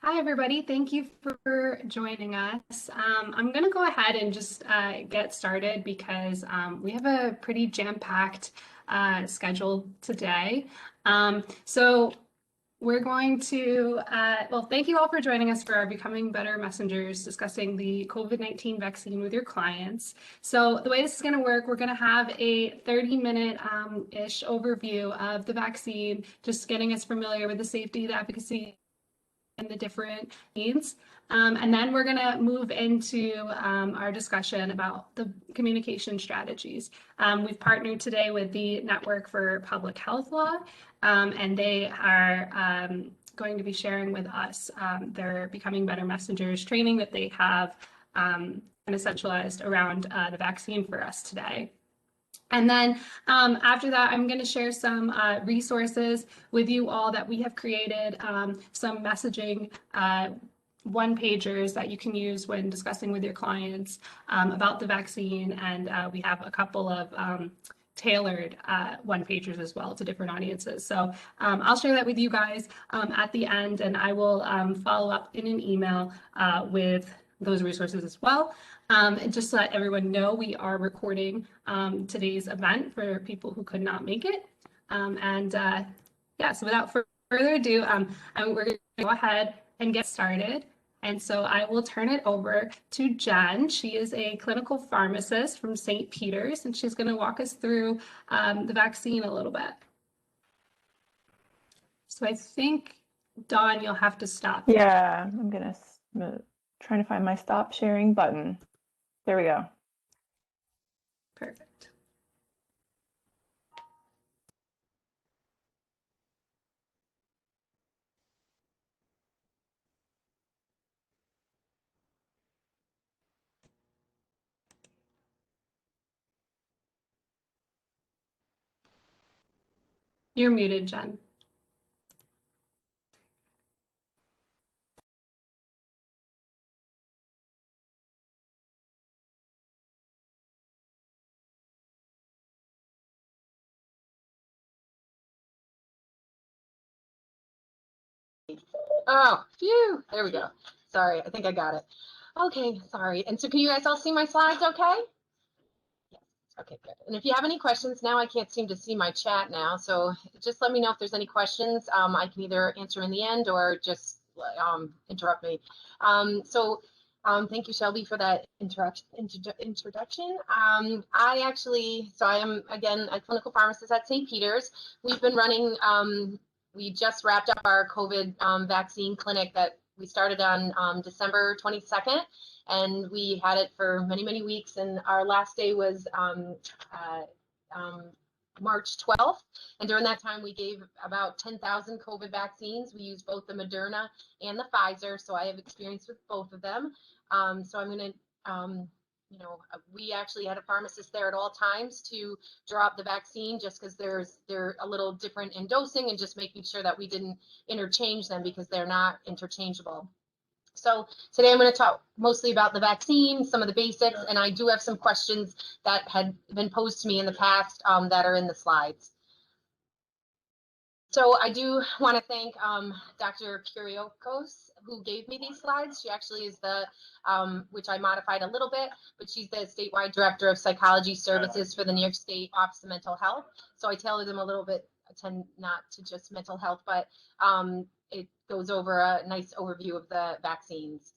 Hi, everybody. Thank you for joining us. I'm going to go ahead and just get started because we have a pretty jam-packed schedule today. So we're going to, well, thank you all for joining us for our Becoming Better Messengers discussing the COVID-19 vaccine with your clients. So the way this is going to work, we're going to have a 30-minute-ish overview of the vaccine, just getting us familiar with the safety, the efficacy, and the different needs. And then we're going to move into our discussion about the communication strategies. We've partnered today with the Network for Public Health Law, and they are going to be sharing with us their Becoming Better Messengers training that they have kind of centralized around the vaccine for us today. And then after that, I'm going to share some resources with you all that we have created, some messaging one-pagers that you can use when discussing with your clients about the vaccine. And we have a couple of tailored one-pagers as well to different audiences. So I'll share that with you guys at the end, and I will follow up in an email with those resources as well. And just to let everyone know, we are recording today's event for people who could not make it. Yeah, so without further ado, we're going to go ahead and get started. And so I will turn it over to Jen. She is a clinical pharmacist from St. Peter's, and she's going to walk us through the vaccine a little bit. So I think, Dawn, you'll have to stop. Yeah, I'm trying to find my stop sharing button. There we go. Perfect. You're muted, Jen. Oh, phew. There we go. Sorry, I think I got it. Okay, sorry. And so can you guys all see my slides okay? Yes. Okay, good. And if you have any questions, now I can't seem to see my chat now, so just let me know if there's any questions. I can either answer in the end or just interrupt me. Thank you, Shelby, for that introduction. I am, again, a clinical pharmacist at St. Peter's. We've been running, we just wrapped up our COVID vaccine clinic that we started on December 22nd, and we had it for many, many weeks, and our last day was March 12th. And during that time, we gave about 10,000 COVID vaccines. We used both the Moderna and the Pfizer, so I have experience with both of them. So I'm going to, we actually had a pharmacist there at all times to draw up the vaccine, just because they're a little different in dosing, and just making sure that we didn't interchange them because they're not interchangeable. So today I'm going to talk mostly about the vaccine, some of the basics, and I do have some questions that had been posed to me in the past that are in the slides. So I do want to thank Dr. Kyriakos, who gave me these slides. She actually is the, which I modified a little bit, but she's the statewide director of psychology services for the New York State Office of Mental Health. So I tailored them a little bit, I tend not to just mental health, but it goes over a nice overview of the vaccines.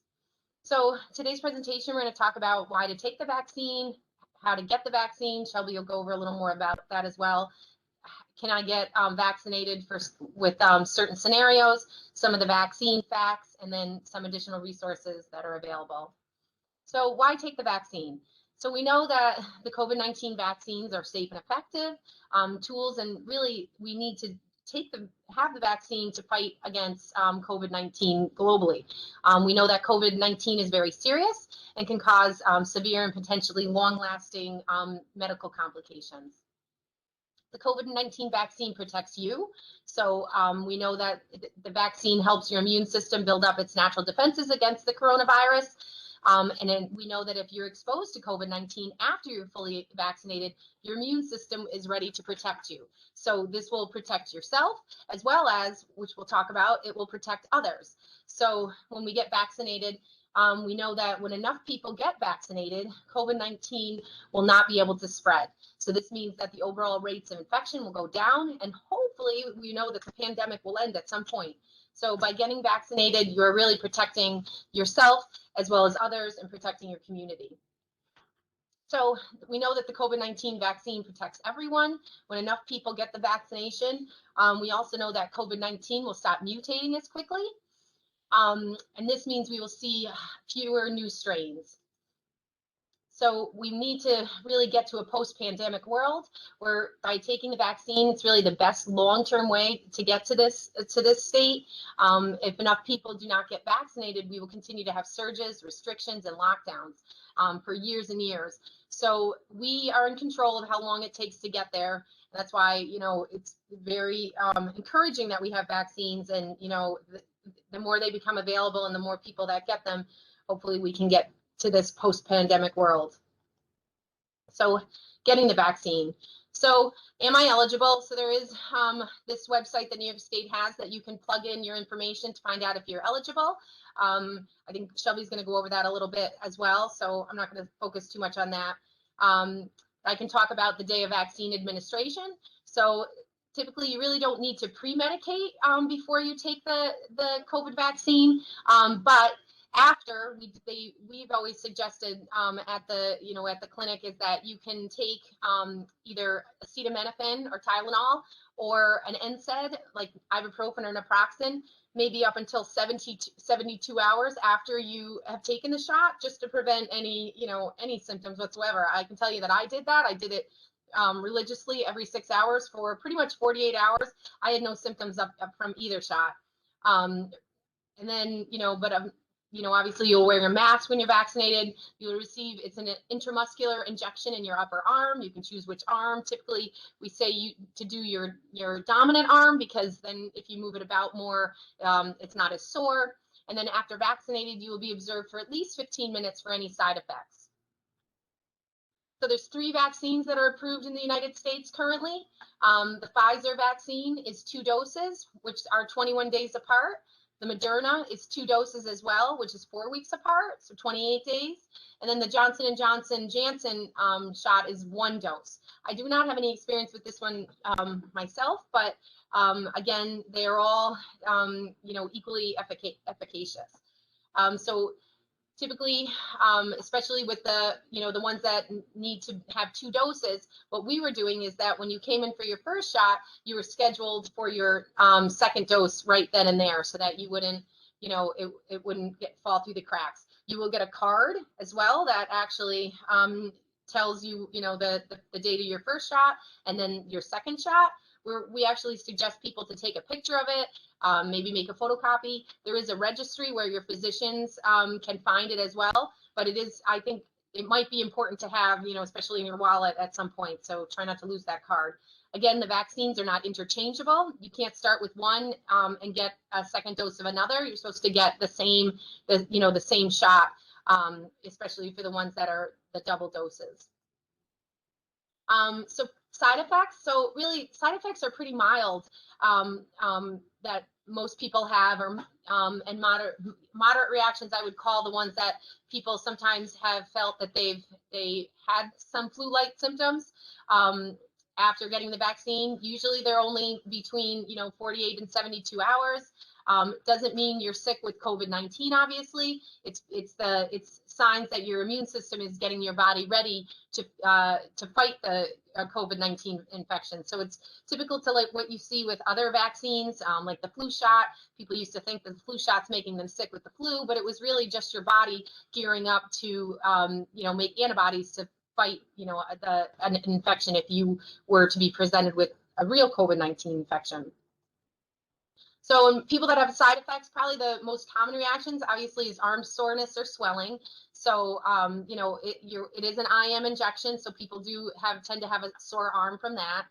So today's presentation, we're going to talk about why to take the vaccine, how to get the vaccine. Shelby will go over a little more about that as well. Can I get vaccinated with certain scenarios, some of the vaccine facts, and then some additional resources that are available. So why take the vaccine? So we know that the COVID-19 vaccines are safe and effective tools, and really we need to have the vaccine to fight against COVID-19 globally. We know that COVID-19 is very serious and can cause severe and potentially long-lasting medical complications. The COVID-19 vaccine protects you. So we know that the vaccine helps your immune system build up its natural defenses against the coronavirus. And then we know that if you're exposed to COVID-19 after you're fully vaccinated, your immune system is ready to protect you. So this will protect yourself, as well as, which we'll talk about, it will protect others. So when we get vaccinated, we know that when enough people get vaccinated, COVID-19 will not be able to spread. So this means that the overall rates of infection will go down, and hopefully we know that the pandemic will end at some point. So by getting vaccinated, you're really protecting yourself as well as others and protecting your community. So we know that the COVID-19 vaccine protects everyone. When enough people get the vaccination, we also know that COVID-19 will stop mutating as quickly. And this means we will see fewer new strains. So we need to really get to a post-pandemic world where by taking the vaccine, it's really the best long-term way to get to this state. If enough people do not get vaccinated, we will continue to have surges, restrictions, and lockdowns for years and years. So we are in control of how long it takes to get there. And that's why, you know, it's very encouraging that we have vaccines, and, you know, the more they become available and the more people that get them, hopefully we can get to this post-pandemic world. So getting the vaccine. So am I eligible? So there is this website that New York State has that you can plug in your information to find out if you're eligible. I think Shelby's going to go over that a little bit as well, so I'm not going to focus too much on that. I can talk about the day of vaccine administration. So typically you really don't need to pre-medicate before you take the COVID vaccine, but after, we've always suggested at the clinic is that you can take either acetaminophen or Tylenol or an NSAID like ibuprofen or naproxen, maybe up until 72 hours after you have taken the shot, just to prevent any symptoms whatsoever. I can tell you that I did that. I did it religiously every 6 hours for pretty much 48 hours. I had no symptoms up from either shot. And then, obviously you'll wear your mask when you're vaccinated. You'll receive, it's an intramuscular injection in your upper arm. You can choose which arm. Typically, we say to do your dominant arm, because then if you move it about more, it's not as sore. And then after vaccinated, you will be observed for at least 15 minutes for any side effects. So there's 3 vaccines that are approved in the United States currently. The Pfizer vaccine is 2 doses, which are 21 days apart. The Moderna is 2 doses as well, which is 4 weeks apart, so 28 days. And then the Johnson & Johnson Janssen shot is 1 dose. I do not have any experience with this one myself, but again, they are all, equally efficacious. So typically, especially with the ones that need to have 2 doses, what we were doing is that when you came in for your first shot, you were scheduled for your second dose right then and there, so that you wouldn't, it wouldn't fall through the cracks. You will get a card as well that actually tells you, the date of your first shot and then your second shot. We actually suggest people to take a picture of it, maybe make a photocopy. There is a registry where your physicians can find it as well, but I think it might be important to have, especially in your wallet at some point, so try not to lose that card. Again, the vaccines are not interchangeable. You can't start with one and get a second dose of another. You're supposed to get the same shot, especially for the ones that are the double doses. So side effects. So really, side effects are pretty mild that most people have, and moderate reactions. I would call the ones that people sometimes have felt that they had some flu-like symptoms after getting the vaccine. Usually they're only between 48 and 72 hours. Doesn't mean you're sick with COVID-19. Obviously, it's signs that your immune system is getting your body ready to fight the COVID-19 infection. So it's typical to like what you see with other vaccines, like the flu shot. People used to think that the flu shot's making them sick with the flu, but it was really just your body gearing up to make antibodies to fight an infection if you were to be presented with a real COVID-19 infection. So in people that have side effects, probably the most common reactions, obviously, is arm soreness or swelling. So, it is an IM injection, so people tend to have a sore arm from that.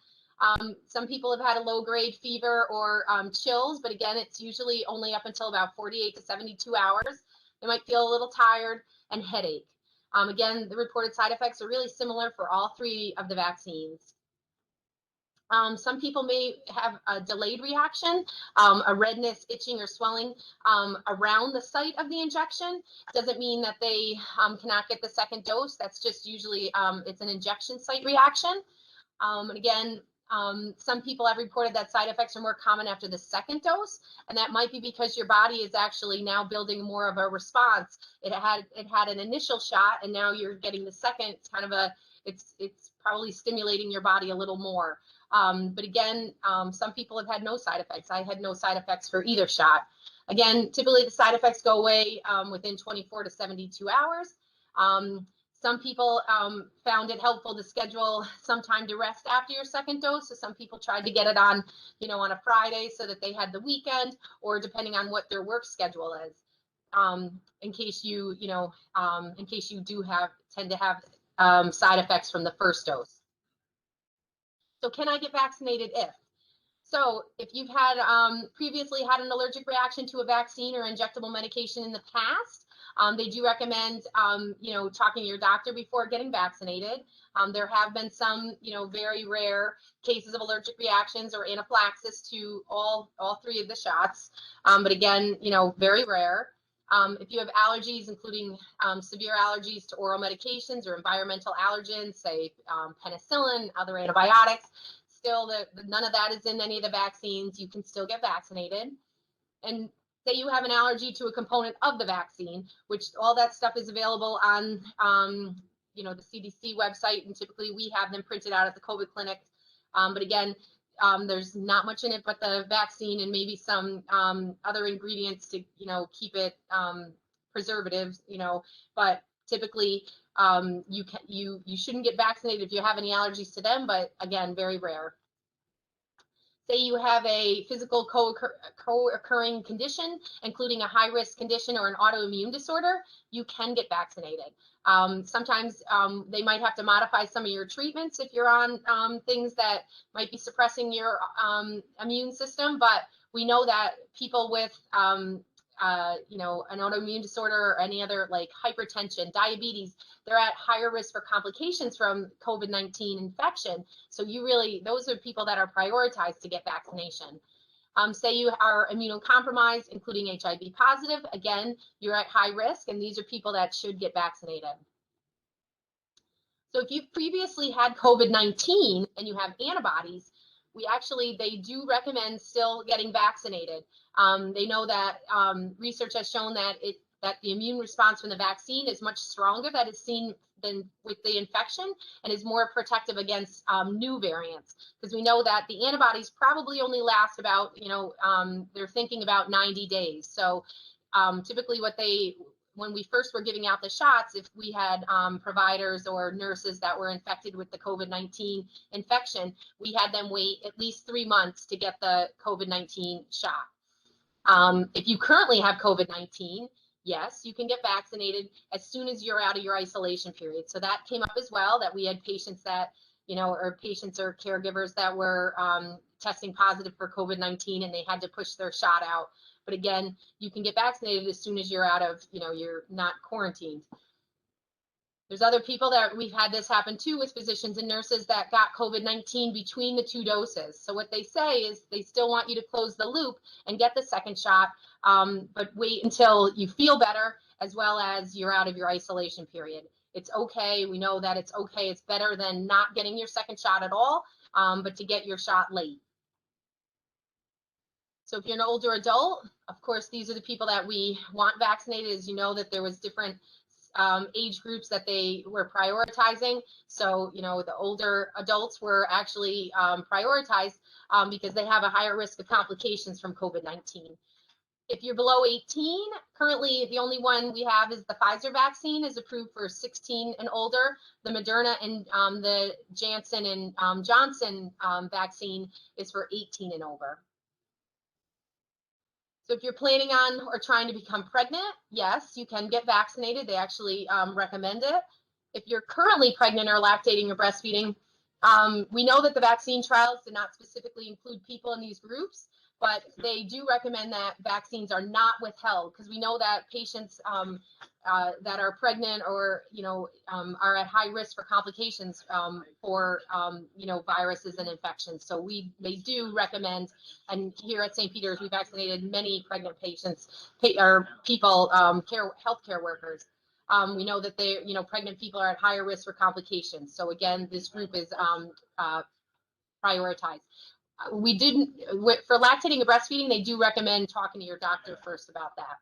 Some people have had a low-grade fever or chills, but again, it's usually only up until about 48 to 72 hours. They might feel a little tired and headache. Again, the reported side effects are really similar for all 3 of the vaccines. Some people may have a delayed reaction, a redness, itching, or swelling around the site of the injection. Doesn't mean that they cannot get the second dose. That's just usually, it's an injection site reaction. And again, some people have reported that side effects are more common after the second dose, and that might be because your body is actually now building more of a response. It had an initial shot, and now you're getting the second. It's kind of it's probably stimulating your body a little more. But again, some people have had no side effects. I had no side effects for either shot. Again, typically the side effects go away within 24 to 72 hours. Some people found it helpful to schedule some time to rest after your second dose. So some people tried to get it on, on a Friday so that they had the weekend, or depending on what their work schedule is. In case you do tend to have side effects from the first dose. So can I get vaccinated if? So if you've had previously had an allergic reaction to a vaccine or injectable medication in the past, they do recommend, talking to your doctor before getting vaccinated. There have been some, very rare cases of allergic reactions or anaphylaxis to all 3 of the shots. But again, very rare. If you have allergies, including severe allergies to oral medications or environmental allergens, say penicillin, other antibiotics, still none of that is in any of the vaccines, you can still get vaccinated. And say you have an allergy to a component of the vaccine, which all that stuff is available on the CDC website, and typically we have them printed out at the COVID clinic. But again, there's not much in it but the vaccine and maybe some other ingredients to keep it preservatives, but typically you shouldn't get vaccinated if you have any allergies to them, but again, very rare. Say you have a physical co-occurring condition, including a high-risk condition or an autoimmune disorder, you can get vaccinated. Sometimes they might have to modify some of your treatments if you're on things that might be suppressing your immune system, but we know that people with an autoimmune disorder or any other like hypertension, diabetes, they're at higher risk for complications from COVID-19 infection. So those are people that are prioritized to get vaccination. Say you are immunocompromised, including HIV positive, again, you're at high risk, and these are people that should get vaccinated. So if you've previously had COVID-19 and you have antibodies, they do recommend still getting vaccinated. They know that research has shown that the immune response from the vaccine is much stronger that is seen than with the infection, and is more protective against new variants, because we know that the antibodies probably only last about, they're thinking about 90 days. So typically when we first were giving out the shots, if we had providers or nurses that were infected with the COVID-19 infection, we had them wait at least 3 months to get the COVID-19 shot. If you currently have COVID-19, yes, you can get vaccinated as soon as you're out of your isolation period. So that came up as well, that we had patients that, or patients or caregivers that were testing positive for COVID-19 and they had to push their shot out. But again, you can get vaccinated as soon as you're out of, you're not quarantined. There's other people that we've had this happen too with physicians and nurses that got COVID-19 between the 2 doses. So what they say is they still want you to close the loop and get the second shot, but wait until you feel better as well as you're out of your isolation period. It's okay. We know that it's okay. It's better than not getting your second shot at all, but to get your shot late. So if you're an older adult, of course, these are the people that we want vaccinated. As you know, that there was different age groups that they were prioritizing. So, the older adults were actually prioritized because they have a higher risk of complications from COVID-19. If you're below 18, currently the only one we have is the Pfizer vaccine is approved for 16 and older. The Moderna and the Janssen and Johnson vaccine is for 18 and over. So if you're planning on or trying to become pregnant, yes, you can get vaccinated. They actually recommend it. If you're currently pregnant or lactating or breastfeeding, we know that the vaccine trials did not specifically include people in these groups, but they do recommend that vaccines are not withheld, because we know that patients that are pregnant or, are at high risk for complications for, viruses and infections. So they do recommend, and here at St. Peter's, we vaccinated many pregnant patients, or people, healthcare workers. We know that pregnant people are at higher risk for complications. So again, this group is prioritized. We didn't, for lactating and breastfeeding, they do recommend talking to your doctor first about that.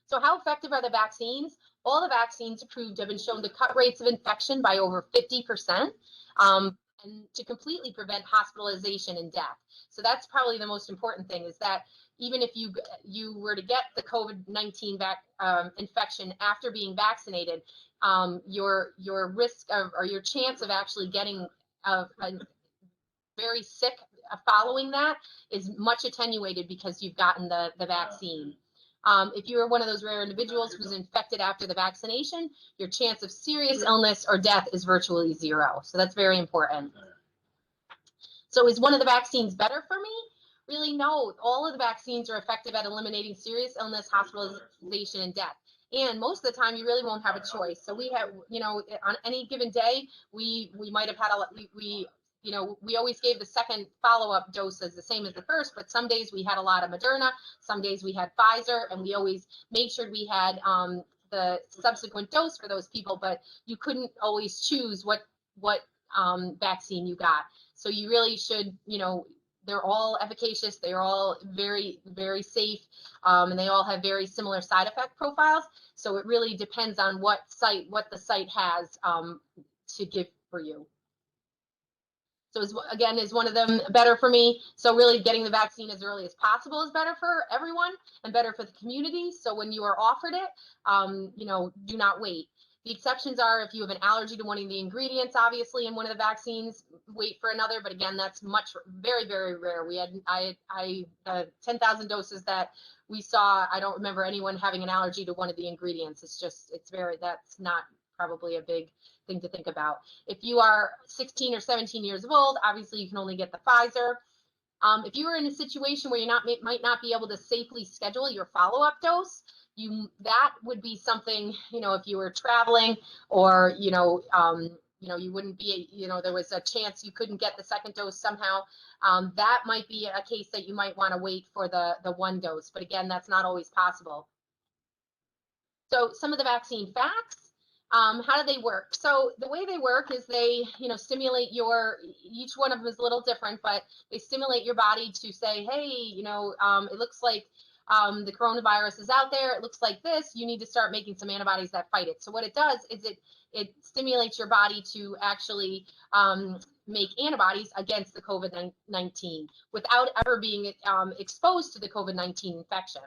So how effective are the vaccines? All the vaccines approved have been shown to cut rates of infection by over 50%, and to completely prevent hospitalization and death. So that's probably the most important thing, is that even if you were to get the COVID-19 infection after being vaccinated, your risk of, or your chance of actually getting very sick following that is much attenuated because you've gotten the vaccine. If you are one of those rare individuals who's infected after the vaccination, your chance of serious illness or death is virtually zero. So that's very important. So is one of the vaccines better for me? Really, no. All of the vaccines are effective at eliminating serious illness, hospitalization, and death. And most of the time, you really won't have a choice. So we have, on any given day, we might have had we always gave the second follow-up dose as the same as the first, but some days we had a lot of Moderna, some days we had Pfizer, and we always made sure we had the subsequent dose for those people, but you couldn't always choose what vaccine you got. So you really should, they're all efficacious, they're all very, very safe, and they all have very similar side effect profiles. So it really depends on what the site has to give for you. So again, is one of them better for me? So really getting the vaccine as early as possible is better for everyone and better for the community. So when you are offered it, do not wait. The exceptions are if you have an allergy to one of the ingredients, obviously, in one of the vaccines, wait for another. But again, that's very, very rare. We had, the 10,000 doses that we saw, I don't remember anyone having an allergy to one of the ingredients. That's not probably a big thing to think about. If you are 16 or 17 years old, obviously you can only get the Pfizer. If you are in a situation where you might not be able to safely schedule your follow-up dose, that would be something, if you were traveling or, you wouldn't be, there was a chance you couldn't get the second dose somehow, that might be a case that you might want to wait for the one dose. But again, that's not always possible. So some of the vaccine facts. How do they work? So the way they work is they, stimulate each one of them is a little different, but they stimulate your body to say, hey, it looks like the coronavirus is out there. It looks like this. You need to start making some antibodies that fight it. So what it does is it stimulates your body to actually make antibodies against the COVID-19 without ever being exposed to the COVID-19 infection.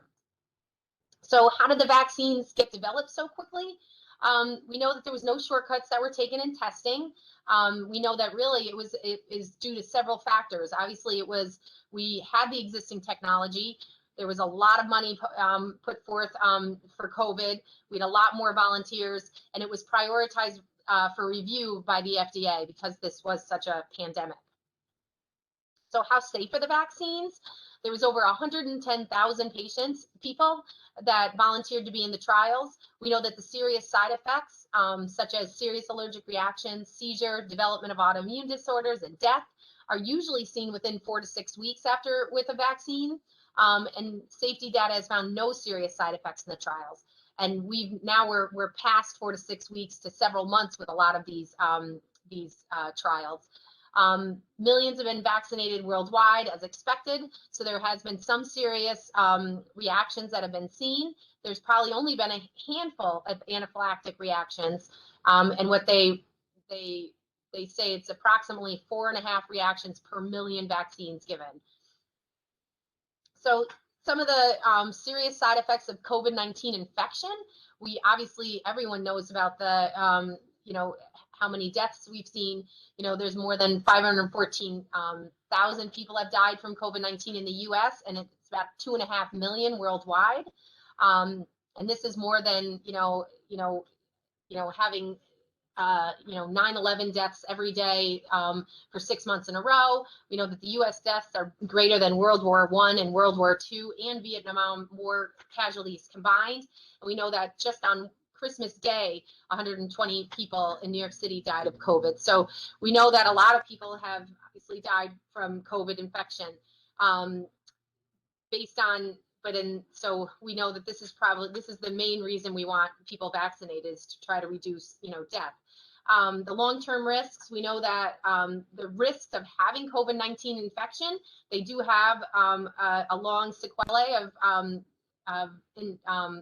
So how did the vaccines get developed so quickly? We know that there was no shortcuts that were taken in testing. We know that really it is due to several factors. Obviously, we had the existing technology. There was a lot of money put forth for COVID. We had a lot more volunteers, and it was prioritized for review by the FDA because this was such a pandemic. So how safe are the vaccines? There was over 110,000 people that volunteered to be in the trials. We know that the serious side effects, such as serious allergic reactions, seizure, development of autoimmune disorders, and death, are usually seen within 4 to 6 weeks with a vaccine. And safety data has found no serious side effects in the trials. And we're past 4 to 6 weeks to several months with a lot of these trials. Millions have been vaccinated worldwide as expected, so there has been some serious reactions that have been seen. There's probably only been a handful of anaphylactic reactions, and what they say it's approximately 4.5 reactions per million vaccines given. So some of the serious side effects of COVID-19 infection, everyone knows about the how many deaths we've seen. There's more than 514,000 people have died from COVID-19 in the US, and it's about 2.5 million worldwide. And this is more than, having 9/11 deaths every day for 6 months in a row. We know that the U.S. deaths are greater than World War I and World War II and Vietnam War casualties combined. And we know that just on Christmas Day, 120 people in New York City died of COVID. So we know that a lot of people have obviously died from COVID infection. So we know that this is the main reason we want people vaccinated, is to try to reduce, death. The long-term risks, we know that the risks of having COVID-19 infection, they do have a long sequelae of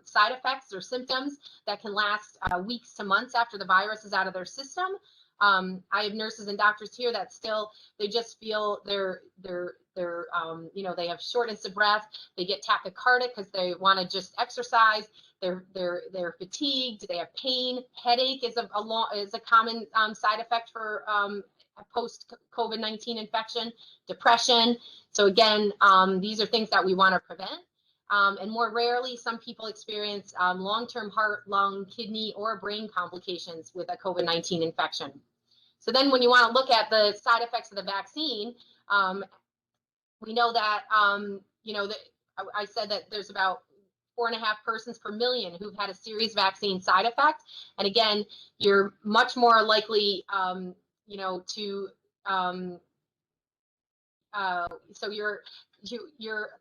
side effects or symptoms that can last weeks to months after the virus is out of their system. I have nurses and doctors here that still, they just feel they have shortness of breath. They get tachycardic because they want to just exercise. They're fatigued. They have pain. Headache is a common side effect for post COVID-19 infection. Depression. So again, these are things that we want to prevent. And more rarely, some people experience long-term heart, lung, kidney, or brain complications with a COVID-19 infection. So then when you want to look at the side effects of the vaccine, we know that, I said that there's about 4.5 persons per million who've had a serious vaccine side effect. And again, you're much more likely, so you're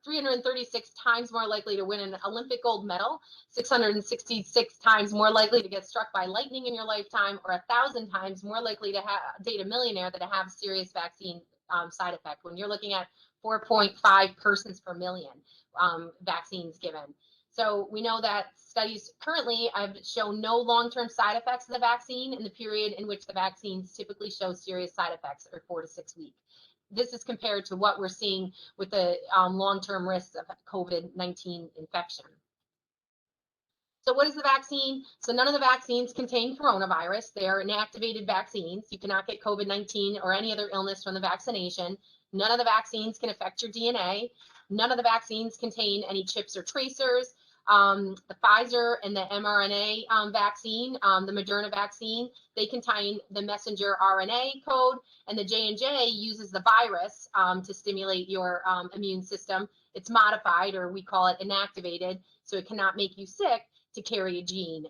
336 times more likely to win an Olympic gold medal, 666 times more likely to get struck by lightning in your lifetime, or 1,000 times more likely to date a millionaire than to have serious vaccine side effect. When you're looking at 4.5 persons per million vaccines given. So we know that studies currently have shown no long-term side effects of the vaccine in the period in which the vaccines typically show serious side effects, or 4 to 6 weeks. This is compared to what we're seeing with the long-term risks of COVID-19 infection. So what is the vaccine? So none of the vaccines contain coronavirus. They are inactivated vaccines. You cannot get COVID-19 or any other illness from the vaccination. None of the vaccines can affect your DNA. None of the vaccines contain any chips or tracers. The Pfizer and the mRNA vaccine, the Moderna vaccine, they contain the messenger RNA code, and the J&J uses the virus to stimulate your immune system. It's modified, or we call it inactivated, so it cannot make you sick to carry a gene.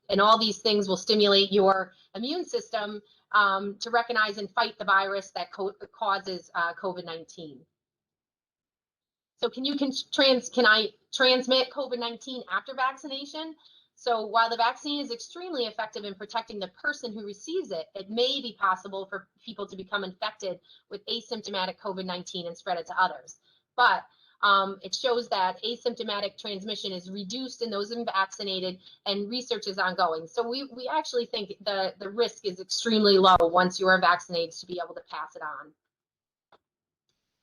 And all these things will stimulate your immune system to recognize and fight the virus that causes COVID-19. So can I transmit COVID-19 after vaccination? So while the vaccine is extremely effective in protecting the person who receives it, it may be possible for people to become infected with asymptomatic COVID-19 and spread it to others. But it shows that asymptomatic transmission is reduced in those unvaccinated, and research is ongoing. So we actually think the risk is extremely low once you are vaccinated to be able to pass it on.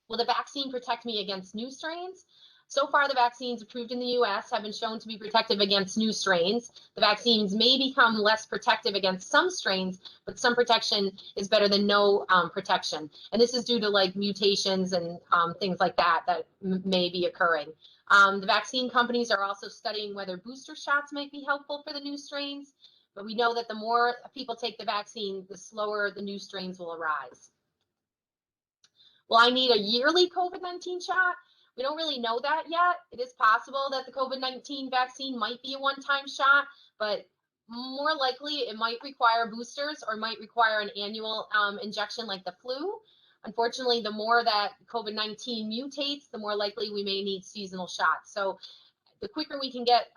Will the vaccine protect me against new strains? So far, the vaccines approved in the US have been shown to be protective against new strains. The vaccines may become less protective against some strains, but some protection is better than no protection. And this is due to like mutations and things like that may be occurring. The vaccine companies are also studying whether booster shots might be helpful for the new strains, but we know that the more people take the vaccine, the slower the new strains will arise. Will I need a yearly COVID-19 shot? We don't really know that yet. It is possible that the COVID-19 vaccine might be a one-time shot, but more likely it might require boosters or might require an annual injection like the flu. Unfortunately, the more that COVID-19 mutates, the more likely we may need seasonal shots. So the quicker we can get,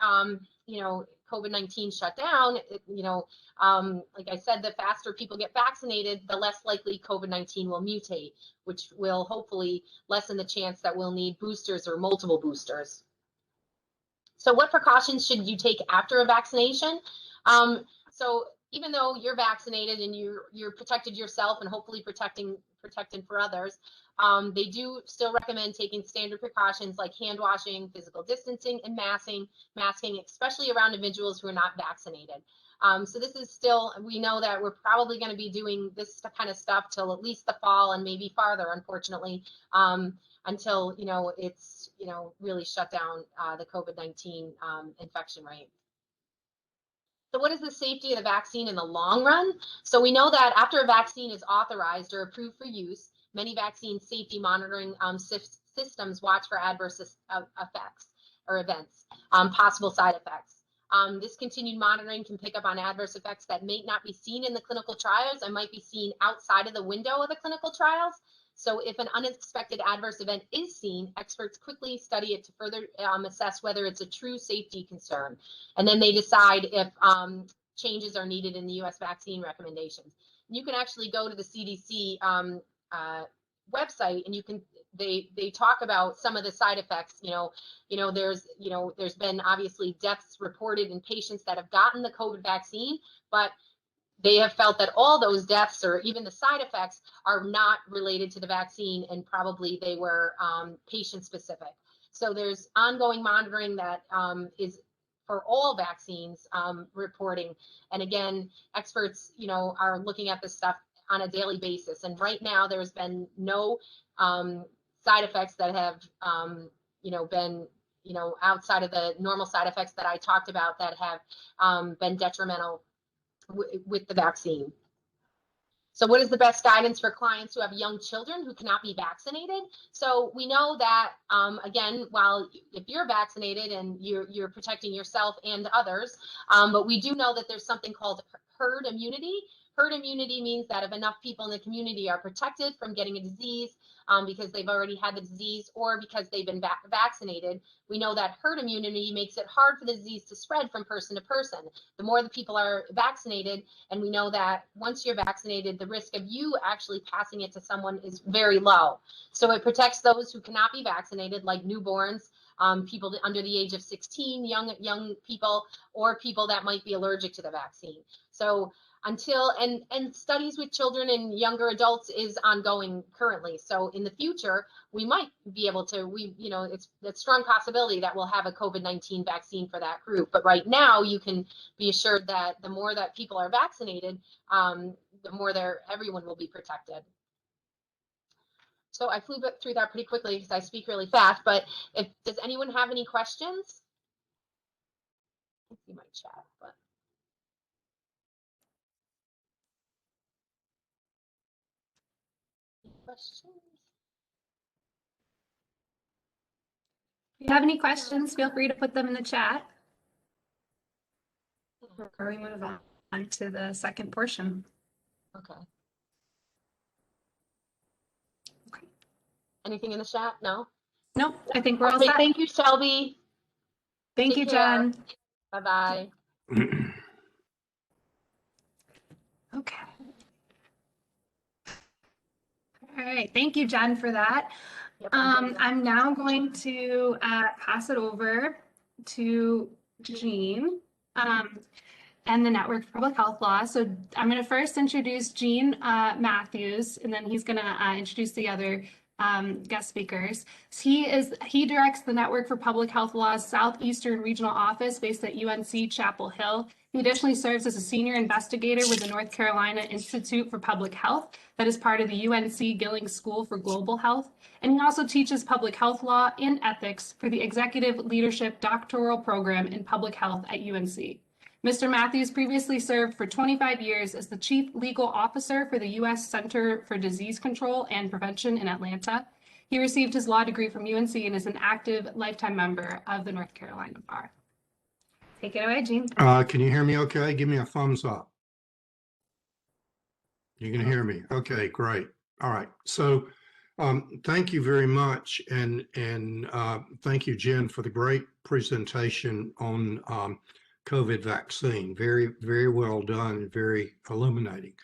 COVID-19 shut down, like I said, the faster people get vaccinated, the less likely COVID-19 will mutate, which will hopefully lessen the chance that we'll need boosters or multiple boosters. So what precautions should you take after a vaccination? So even though you're vaccinated and you're protected yourself and hopefully protecting for others, they do still recommend taking standard precautions like hand washing, physical distancing, and masking, especially around individuals who are not vaccinated. So this is still, we know that we're probably going to be doing this kind of stuff till at least the fall and maybe farther, unfortunately, until, it's, really shut down the COVID-19 infection rate. So what is the safety of the vaccine in the long run? So we know that after a vaccine is authorized or approved for use, many vaccine safety monitoring systems watch for adverse effects or events, possible side effects. This continued monitoring can pick up on adverse effects that may not be seen in the clinical trials and might be seen outside of the window of the clinical trials. So if an unexpected adverse event is seen, experts quickly study it to further assess whether it's a true safety concern. And then they decide if changes are needed in the U.S. vaccine recommendations. You can actually go to the CDC website, and you can they talk about some of the side effects. There's been obviously deaths reported in patients that have gotten the COVID vaccine, but they have felt that all those deaths or even the side effects are not related to the vaccine, and probably they were patient specific. So there's ongoing monitoring that is for all vaccines reporting. And again, experts, are looking at this stuff on a daily basis. And right now there's been no side effects that have, been, outside of the normal side effects that I talked about that have been detrimental with the vaccine. So what is the best guidance for clients who have young children who cannot be vaccinated? So we know that, again, while if you're vaccinated and you're protecting yourself and others, but we do know that there's something called herd immunity. Herd immunity means that if enough people in the community are protected from getting a disease because they've already had the disease or because they've been vaccinated, we know that herd immunity makes it hard for the disease to spread from person to person. The more the people are vaccinated, and we know that once you're vaccinated, the risk of you actually passing it to someone is very low. So it protects those who cannot be vaccinated, like newborns, people under the age of 16, young people, or people that might be allergic to the vaccine. So until and studies with children and younger adults is ongoing currently. So in the future, we might be able to, it's a strong possibility that we'll have a COVID-19 vaccine for that group. But right now, you can be assured that the more that people are vaccinated, the more everyone will be protected. So I flew through that pretty quickly because I speak really fast. But does anyone have any questions? I see my chat, but. Questions? If you have any questions, feel free to put them in the chat. Or we move on to the second portion. Okay. Anything in the chat? No? Nope, I think we're all Okay, set. thank you, Shelby. Thank Take you, care. Jen. Bye-bye. Okay. All right, thank you, Jen, for that. Yep, I'm now going to pass it over to Jean and the Network for Public Health Law. So I'm going to first introduce Gene Matthews, and then he's going to introduce the other guest speakers. He directs the Network for Public Health Law's Southeastern Regional Office based at UNC Chapel Hill. He additionally serves as a senior investigator with the North Carolina Institute for Public Health that is part of the UNC Gillings School for Global Health. And he also teaches public health law and ethics for the Executive Leadership Doctoral Program in Public Health at UNC. Mr. Matthews previously served for 25 years as the Chief Legal Officer for the U.S. Center for Disease Control and Prevention in Atlanta. He received his law degree from UNC and is an active lifetime member of the North Carolina Bar. Take it away, Gene. Can you hear me okay? Give me a thumbs up. You can hear me. Okay, great. All right. So thank you very much. And thank you, Jen, for the great presentation on COVID vaccine. Very, very well done, very illuminating.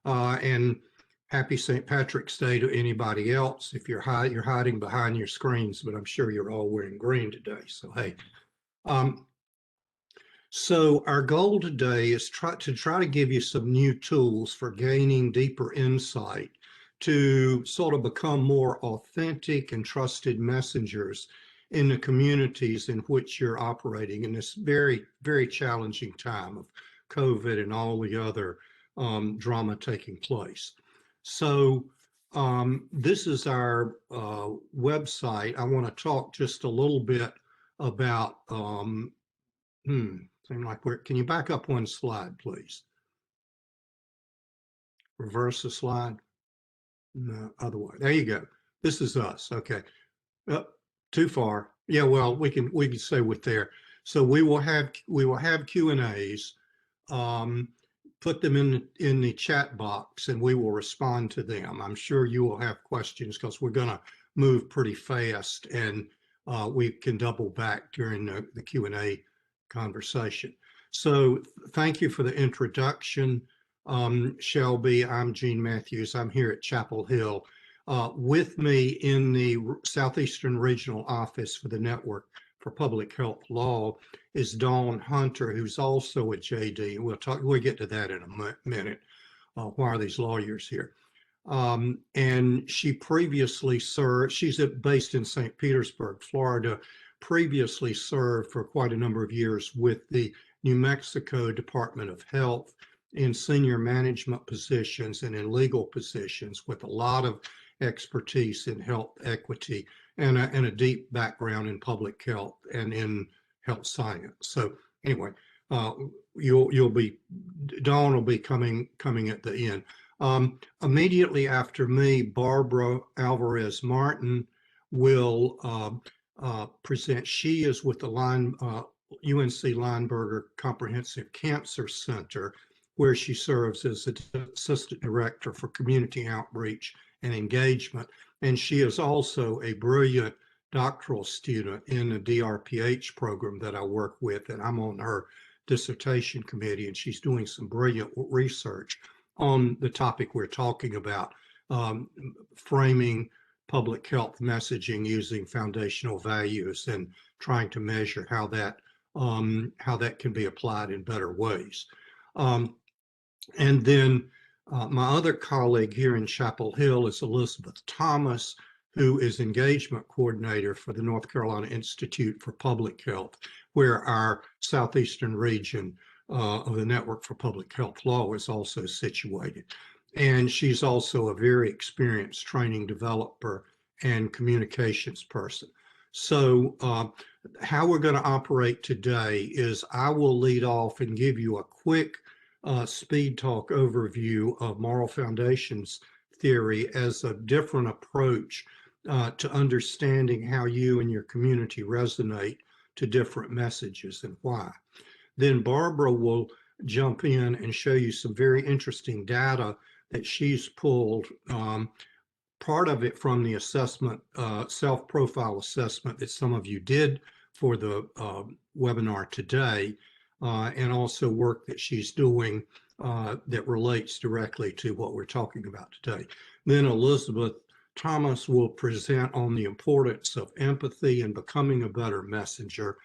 And happy St. Patrick's Day to anybody else. If you're hiding behind your screens, but I'm sure you're all wearing green today. So, hey. So our goal today is to try to give you some new tools for gaining deeper insight to sort of become more authentic and trusted messengers in the communities in which you're operating in this very, very challenging time of COVID and all the other drama taking place. So this is our website. I want to talk just a little bit about Seem like can you back up one slide, please? Reverse the slide. No, other way. There you go. This is us. Okay. Too far. Yeah, well, we can stay with there. So we will have Q&As. Put them in the chat box and we will respond to them. I'm sure you will have questions because we're going to move pretty fast, and we can double back during the Q&A conversation. So thank you for the introduction, Shelby. I'm Gene Matthews. I'm here at Chapel Hill. With me in the Southeastern Regional Office for the Network for Public Health Law is Dawn Hunter, who's also a JD. We'll get to that in a minute. Why are these lawyers here? And she previously served, she's based in St. Petersburg, Florida, previously served for quite a number of years with the New Mexico Department of Health in senior management positions and in legal positions, with a lot of expertise in health equity and a deep background in public health and in health science. So anyway, Dawn will be coming at the end. Immediately after me, Barbara Alvarez Martin will present. She is with the UNC Lineberger Comprehensive Cancer Center, where she serves as Assistant Director for Community Outreach and Engagement. And she is also a brilliant doctoral student in the DRPH program that I work with, and I'm on her dissertation committee, and she's doing some brilliant research on the topic we're talking about, framing public health messaging using foundational values and trying to measure how that can be applied in better ways. And then my other colleague here in Chapel Hill is Elizabeth Thomas, who is engagement coordinator for the North Carolina Institute for Public Health, where our southeastern region of the Network for Public Health Law is also situated. And she's also a very experienced training developer and communications person. So how we're going to operate today is I will lead off and give you a quick speed talk overview of moral foundations theory as a different approach to understanding how you and your community resonate to different messages and why. Then Barbara will jump in and show you some very interesting data that she's pulled, part of it from the assessment, self-profile assessment that some of you did for the webinar today, and also work that she's doing that relates directly to what we're talking about today. Then Elizabeth Thomas will present on the importance of empathy and becoming a better messenger.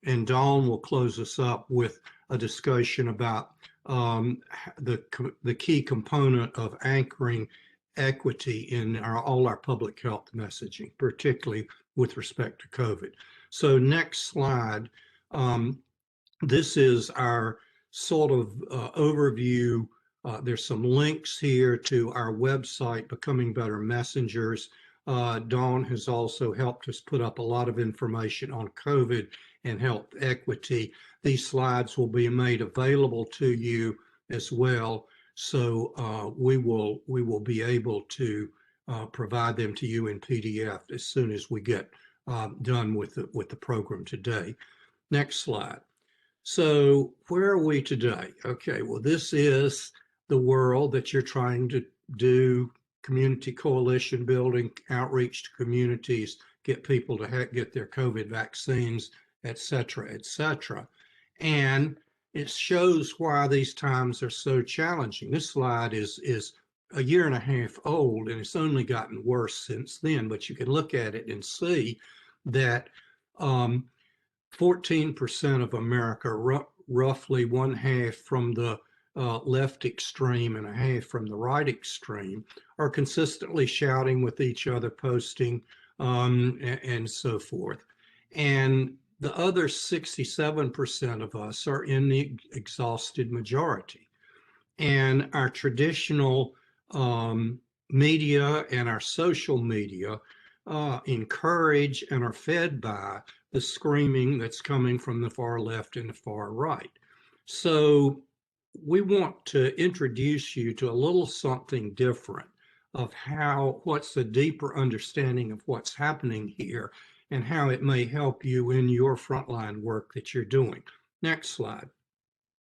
And Dawn will close us up with a discussion about the key component of anchoring equity in all our public health messaging, particularly with respect to COVID. So next slide. This is our sort of overview. There's some links here to our website, Becoming Better Messengers. Dawn has also helped us put up a lot of information on COVID and health equity. These slides will be made available to you as well. So we will be able to provide them to you in PDF as soon as we get done with the program today. Next slide. So where are we today? Okay, well, this is the world that you're trying to do: community coalition building, outreach to communities, get people to get their COVID vaccines, et cetera, et cetera. And it shows why these times are so challenging. This slide is a year and a half old, and it's only gotten worse since then, but you can look at it and see that 14% of America, roughly one half from the left extreme and a half from the right extreme, are consistently shouting with each other, posting, and so forth. And the other 67% of us are in the exhausted majority. And our traditional media and our social media encourage and are fed by the screaming that's coming from the far left and the far right. So we want to introduce you to a little something different of what's the deeper understanding of what's happening here and how it may help you in your frontline work that you're doing. Next slide.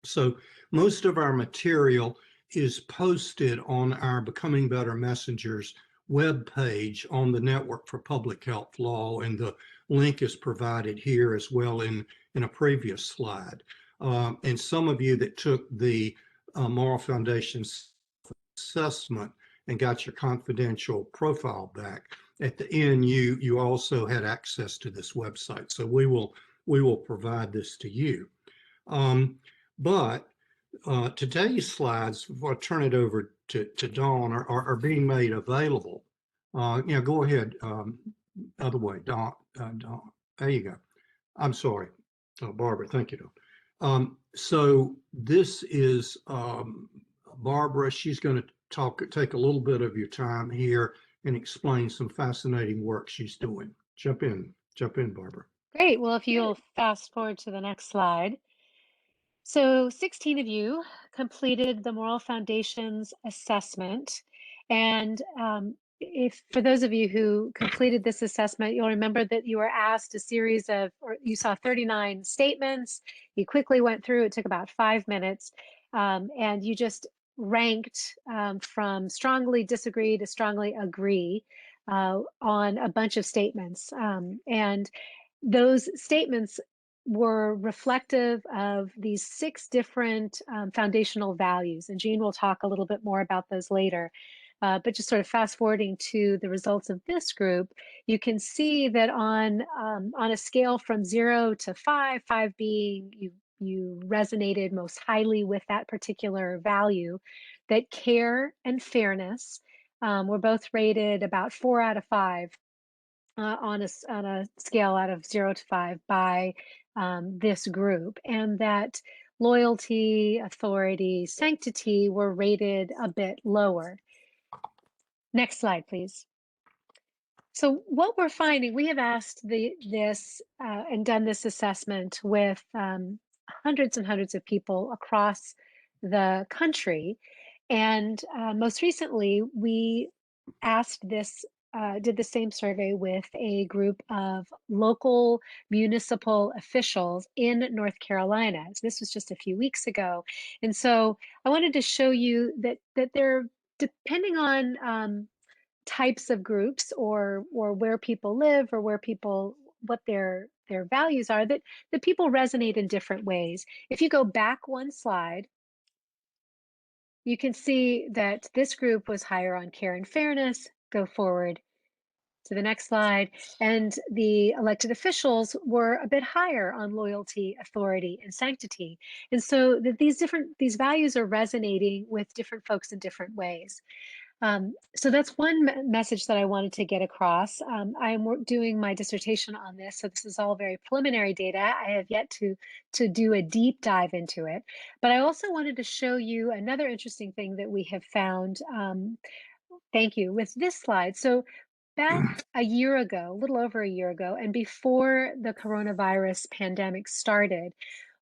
So most of our material is posted on our Becoming Better Messengers webpage on the Network for Public Health Law, and the link is provided here as well in a previous slide. And some of you that took the Moral Foundation's assessment and got your confidential profile back, at the end you also had access to this website. So we will provide this to you. But today's slides, before I turn it over to Dawn, are being made available. Go ahead. Other way, Dawn. There you go. I'm sorry, Barbara. Thank you, Dawn. So this is Barbara. She's going to take a little bit of your time here and explain some fascinating work she's doing. Jump in, Barbara. Great. Well, if you'll fast forward to the next slide. So 16 of you completed the Moral Foundation's assessment. And if for those of you who completed this assessment, you'll remember that you were asked a series of, or you saw 39 statements. You quickly went through, it took about 5 minutes, and you just ranked from strongly disagree to strongly agree on a bunch of statements. And those statements were reflective of these 6 different foundational values. And Jean will talk a little bit more about those later. But just sort of fast forwarding to the results of this group, you can see that on a scale from 0 to 5, 5 being you resonated most highly with that particular value, that care and fairness were both rated about 4 out of 5 on a scale out of 0 to 5 by this group, and that loyalty, authority, sanctity were rated a bit lower. Next slide, please. So what we're finding, we have asked this and done this assessment with hundreds and hundreds of people across the country. And most recently, we asked this, did the same survey with a group of local municipal officials in North Carolina. So this was just a few weeks ago. And so I wanted to show you that they're, depending on types of groups or where people live or what their values are, that people resonate in different ways. If you go back one slide, you can see that this group was higher on care and fairness. Go forward to the next slide. And the elected officials were a bit higher on loyalty, authority, and sanctity. And so these values are resonating with different folks in different ways. So that's one message that I wanted to get across. I'm doing my dissertation on this, so this is all very preliminary data. I have yet to do a deep dive into it. But I also wanted to show you another interesting thing that we have found. Thank you, with this slide. So back a year ago, a little over a year ago, and before the coronavirus pandemic started,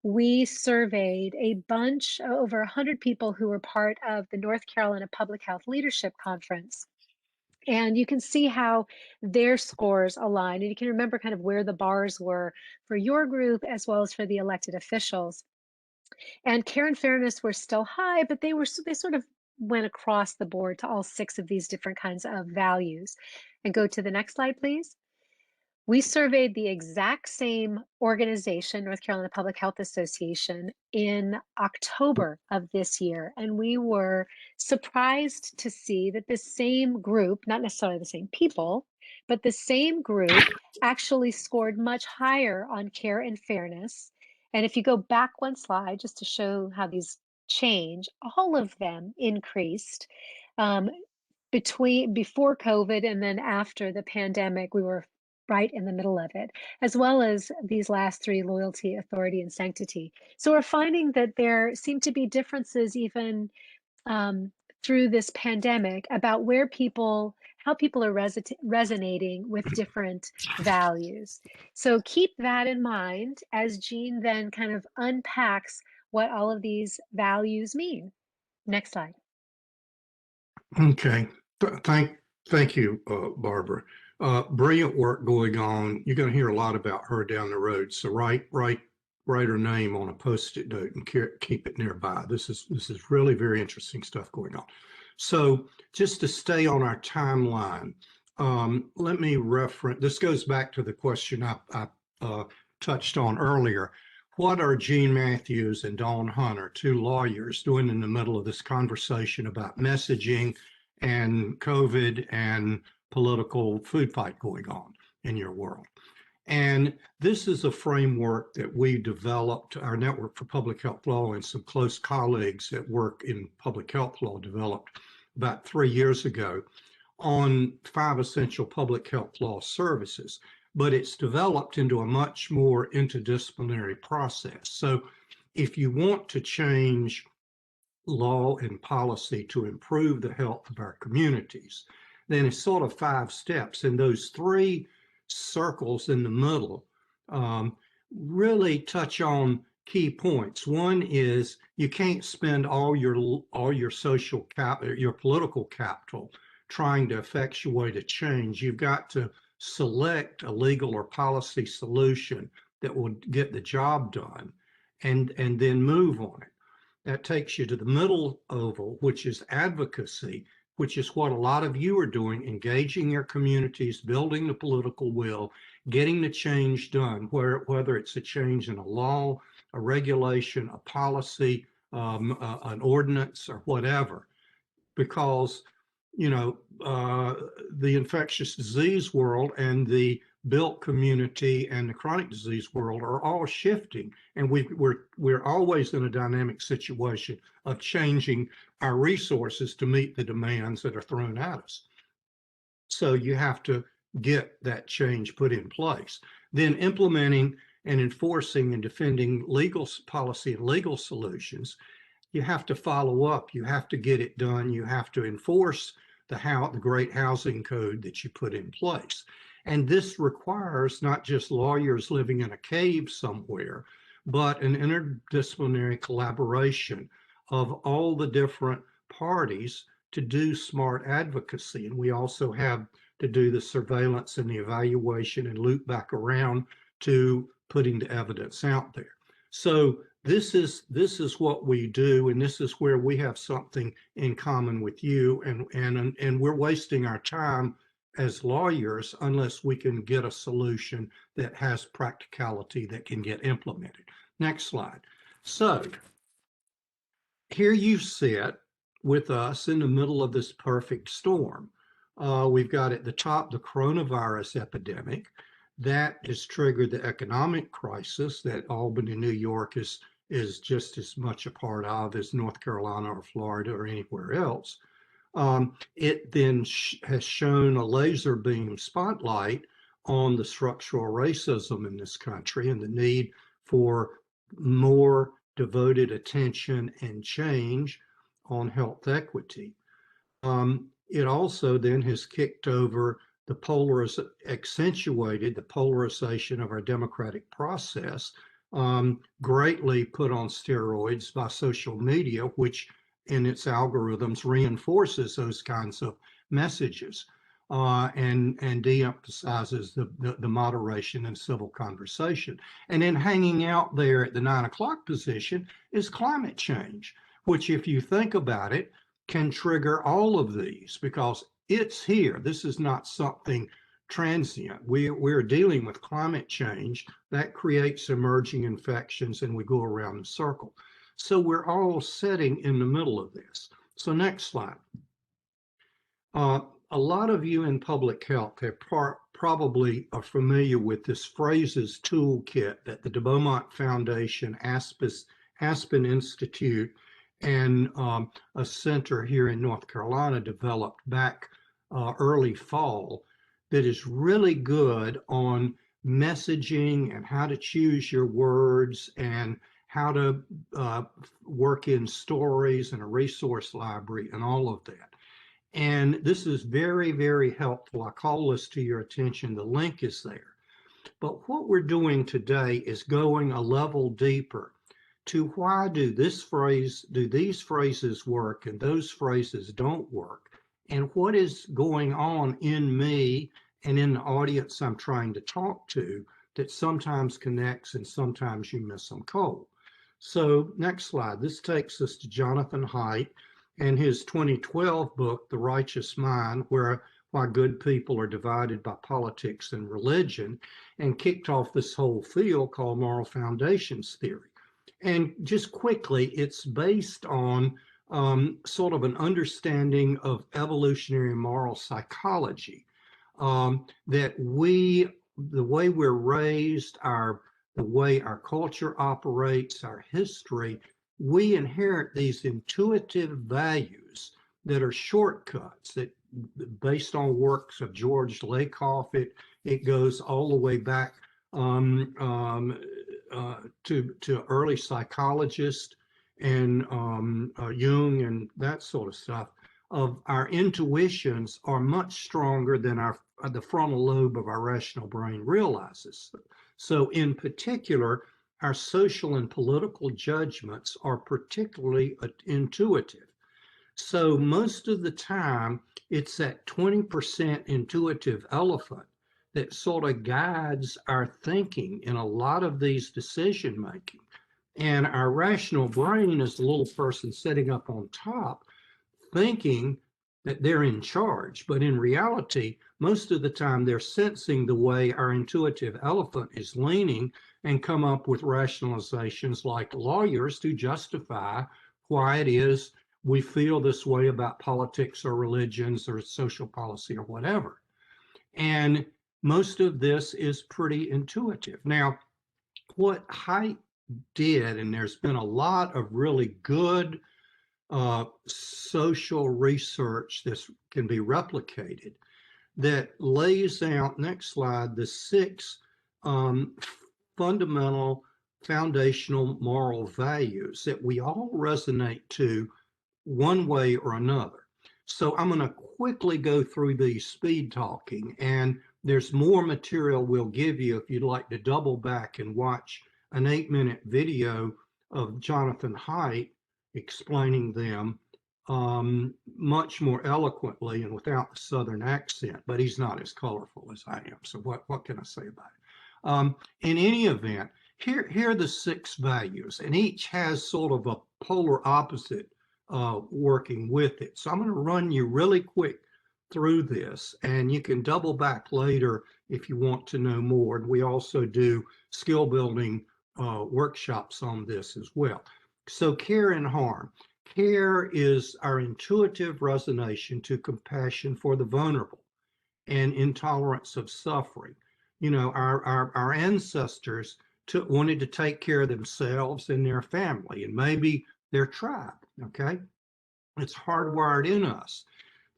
we surveyed a bunch, over 100 people who were part of the North Carolina Public Health Leadership Conference. And you can see how their scores align. And you can remember kind of where the bars were for your group as well as for the elected officials. And care and fairness were still high, but they sort of went across the board to all 6 of these different kinds of values. And go to the next slide, please. We surveyed the exact same organization, North Carolina Public Health Association, in October of this year. And we were surprised to see that the same group, not necessarily the same people, but the same group actually scored much higher on care and fairness. And if you go back one slide, just to show how these change, all of them increased. Before COVID and then after the pandemic, we were right in the middle of it, as well as these last 3, loyalty, authority, and sanctity. So we're finding that there seem to be differences even through this pandemic about where people how people are resonating with different values. So keep that in mind as Jean then kind of unpacks what all of these values mean. Next slide. Okay. Thank you, Barbara. Brilliant work going on. You're going to hear a lot about her down the road. So write her name on a Post-it note and keep it nearby. This is really very interesting stuff going on. So just to stay on our timeline, let me reference. This goes back to the question I touched on earlier. What are Gene Matthews and Dawn Hunter, two lawyers, doing in the middle of this conversation about messaging and COVID and political food fight going on in your world? And this is a framework that we developed, our Network for Public Health Law and some close colleagues that work in public health law developed about 3 years ago on 5 essential public health law services. But it's developed into a much more interdisciplinary process. So if you want to change law and policy to improve the health of our communities, then it's sort of 5 steps. And those 3 circles in the middle really touch on key points. One is you can't spend all your social capital, your political capital, trying to effectuate a change. You've got to select a legal or policy solution that will get the job done and then move on it. That takes you to the middle oval, which is advocacy, which is what a lot of you are doing, engaging your communities, building the political will, getting the change done, whether it's a change in a law, a regulation, a policy, an ordinance, or whatever. Because the infectious disease world and the built community and the chronic disease world are all shifting, and we're always in a dynamic situation of changing our resources to meet the demands that are thrown at us. So you have to get that change put in place. Then implementing and enforcing and defending legal policy and legal solutions. You have to follow up, you have to get it done, you have to enforce the great housing code that you put in place. And this requires not just lawyers living in a cave somewhere, but an interdisciplinary collaboration of all the different parties to do smart advocacy. And we also have to do the surveillance and the evaluation and loop back around to putting the evidence out there. So this is what we do, and this is where we have something in common with you, and we're wasting our time as lawyers unless we can get a solution that has practicality that can get implemented. Next slide. So here you sit with us in the middle of this perfect storm. We've got at the top the coronavirus epidemic. That has triggered the economic crisis that Albany, New York is just as much a part of as North Carolina or Florida or anywhere else. It then has shown a laser beam spotlight on the structural racism in this country and the need for more devoted attention and change on health equity. It also then has kicked over accentuated the polarization of our democratic process, greatly put on steroids by social media, which in its algorithms reinforces those kinds of messages and de-emphasizes the moderation and civil conversation. And then hanging out there at the 9 o'clock position is climate change, which, if you think about it, can trigger all of these because it's here. This is not something transient. We're dealing with climate change that creates emerging infections, and we go around the circle. So we're all sitting in the middle of this. So next slide. A lot of you in public health have probably are familiar with this phrases toolkit that the de Beaumont Foundation, Aspen Institute, and a center here in North Carolina developed back early fall that is really good on messaging and how to choose your words and how to work in stories and a resource library and all of that. And this is very, very helpful. I call this to your attention. The link is there. But what we're doing today is going a level deeper to why do these phrases work and those phrases don't work, and what is going on in me and in the audience I'm trying to talk to that sometimes connects and sometimes you miss them cold. So next slide. This takes us to Jonathan Haidt and his 2012 book, The Righteous Mind, why good people are divided by politics and religion, and kicked off this whole field called moral foundations theory. And just quickly, it's based on sort of an understanding of evolutionary moral psychology, that the way we're raised, the way our culture operates, our history, we inherit these intuitive values that are shortcuts that, based on works of George Lakoff, it goes all the way back to early psychologists and Jung and that sort of stuff. Of our intuitions are much stronger than the frontal lobe of our rational brain realizes. So in particular, our social and political judgments are particularly intuitive. So most of the time, it's that 20% intuitive elephant that sort of guides our thinking in a lot of these decision making. And our rational brain is the little person sitting up on top thinking that they're in charge. But in reality, most of the time they're sensing the way our intuitive elephant is leaning and come up with rationalizations like lawyers to justify why it is we feel this way about politics or religions or social policy or whatever. And most of this is pretty intuitive. Now, what Haidt did, and there's been a lot of really good social research that can be replicated, that lays out, next slide, the 6 fundamental foundational moral values that we all resonate to one way or another. So I'm going to quickly go through these speed talking, and there's more material we'll give you if you'd like to double back and watch an 8-minute video of Jonathan Haidt explaining them much more eloquently and without the Southern accent, but he's not as colorful as I am. So what can I say about it? In any event, here are the 6 values, and each has sort of a polar opposite working with it. So I'm going to run you really quick through this, and you can double back later if you want to know more. And we also do skill building workshops on this as well. So care and harm. Care is our intuitive resignation to compassion for the vulnerable and intolerance of suffering. You know, our ancestors wanted to take care of themselves and their family and maybe their tribe, okay? It's hardwired in us.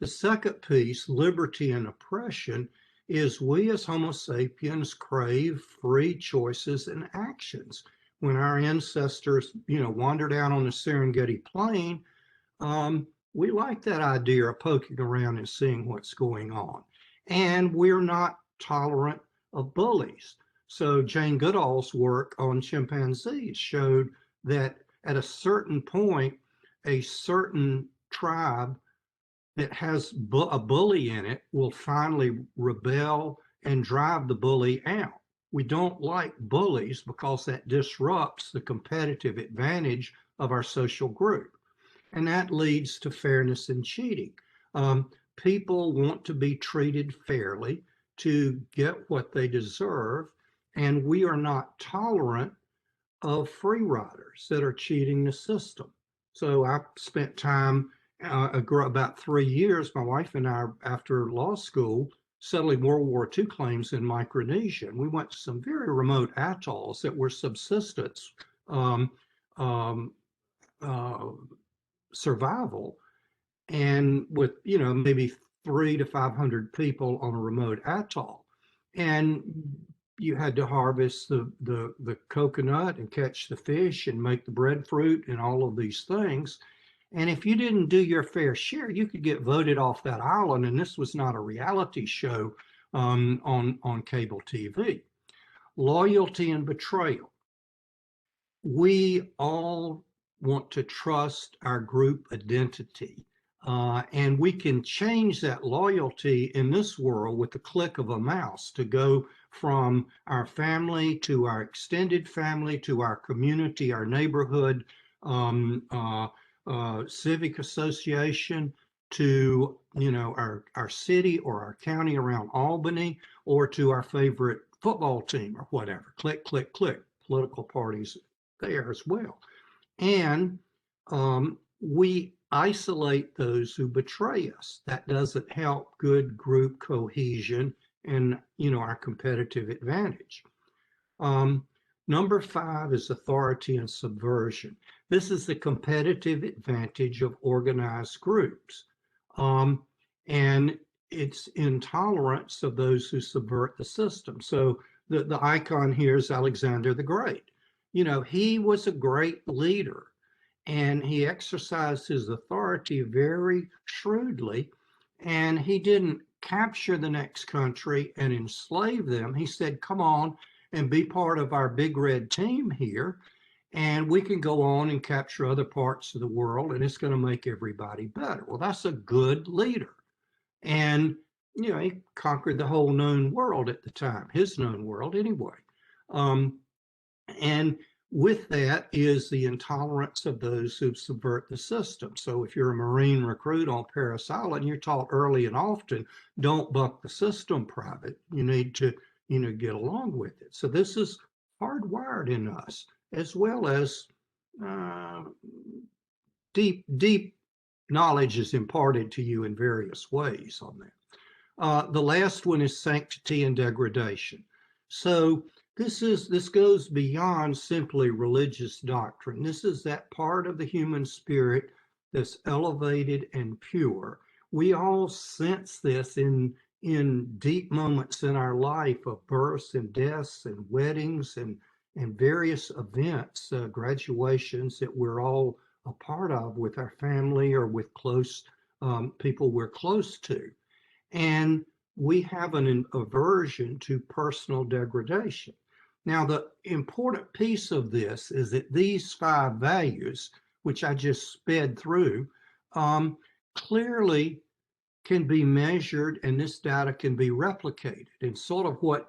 The second piece, liberty and oppression, is we as Homo sapiens crave free choices and actions. When our ancestors, wandered out on the Serengeti plain, we like that idea of poking around and seeing what's going on. And we're not tolerant of bullies. So Jane Goodall's work on chimpanzees showed that at a certain point, a certain tribe that has a bully in it will finally rebel and drive the bully out. We don't like bullies because that disrupts the competitive advantage of our social group. And that leads to fairness and cheating. People want to be treated fairly to get what they deserve, and we are not tolerant of free riders that are cheating the system. So I spent time, about 3 years, my wife and I, after law school, settling World War II claims in Micronesia. And we went to some very remote atolls that were subsistence survival, and with maybe 300 to 500 people on a remote atoll, and you had to harvest the coconut and catch the fish and make the breadfruit and all of these things. And if you didn't do your fair share, you could get voted off that island. And this was not a reality show on cable TV. Loyalty and betrayal. We all want to trust our group identity. And we can change that loyalty in this world with the click of a mouse to go from our family to our extended family to our community, our neighborhood, civic association, to our city or our county around Albany, or to our favorite football team or whatever. Click, click, click. Political parties there as well. And we isolate those who betray us. That doesn't help good group cohesion and our competitive advantage. Number 5 is authority and subversion. This is the competitive advantage of organized groups. And it's intolerance of those who subvert the system. So the icon here is Alexander the Great. He was a great leader, and he exercised his authority very shrewdly, and he didn't capture the next country and enslave them. He said, come on and be part of our big red team here, and we can go on and capture other parts of the world, and it's going to make everybody better. Well, that's a good leader. And, he conquered the whole known world at the time, his known world anyway. And with that is the intolerance of those who subvert the system. So if you're a Marine recruit on Parris Island, you're taught early and often, don't buck the system, private. You need to, get along with it. So this is hardwired in us, as well as deep knowledge is imparted to you in various ways on that. The last one is sanctity and degradation. So this goes beyond simply religious doctrine. This is that part of the human spirit that's elevated and pure. We all sense this in deep moments in our life of births and deaths and weddings and various events, graduations that we're all a part of with our family or with close people we're close to. And we have an aversion to personal degradation. Now, the important piece of this is that these 5 values, which I just sped through, clearly can be measured, and this data can be replicated. And sort of what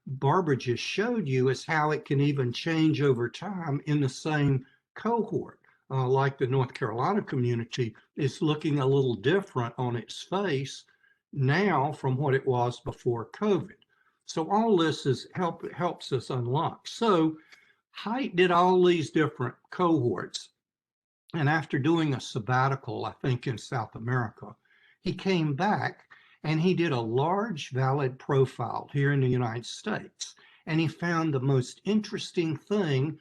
Barbara just showed you is how it can even change over time in the same cohort. Like the North Carolina community is looking a little different on its face now from what it was before COVID. So all this helps us unlock. So Haidt did all these different cohorts, and after doing a sabbatical, I think in South America, he came back and he did a large valid profile here in the United States, and he found the most interesting thing,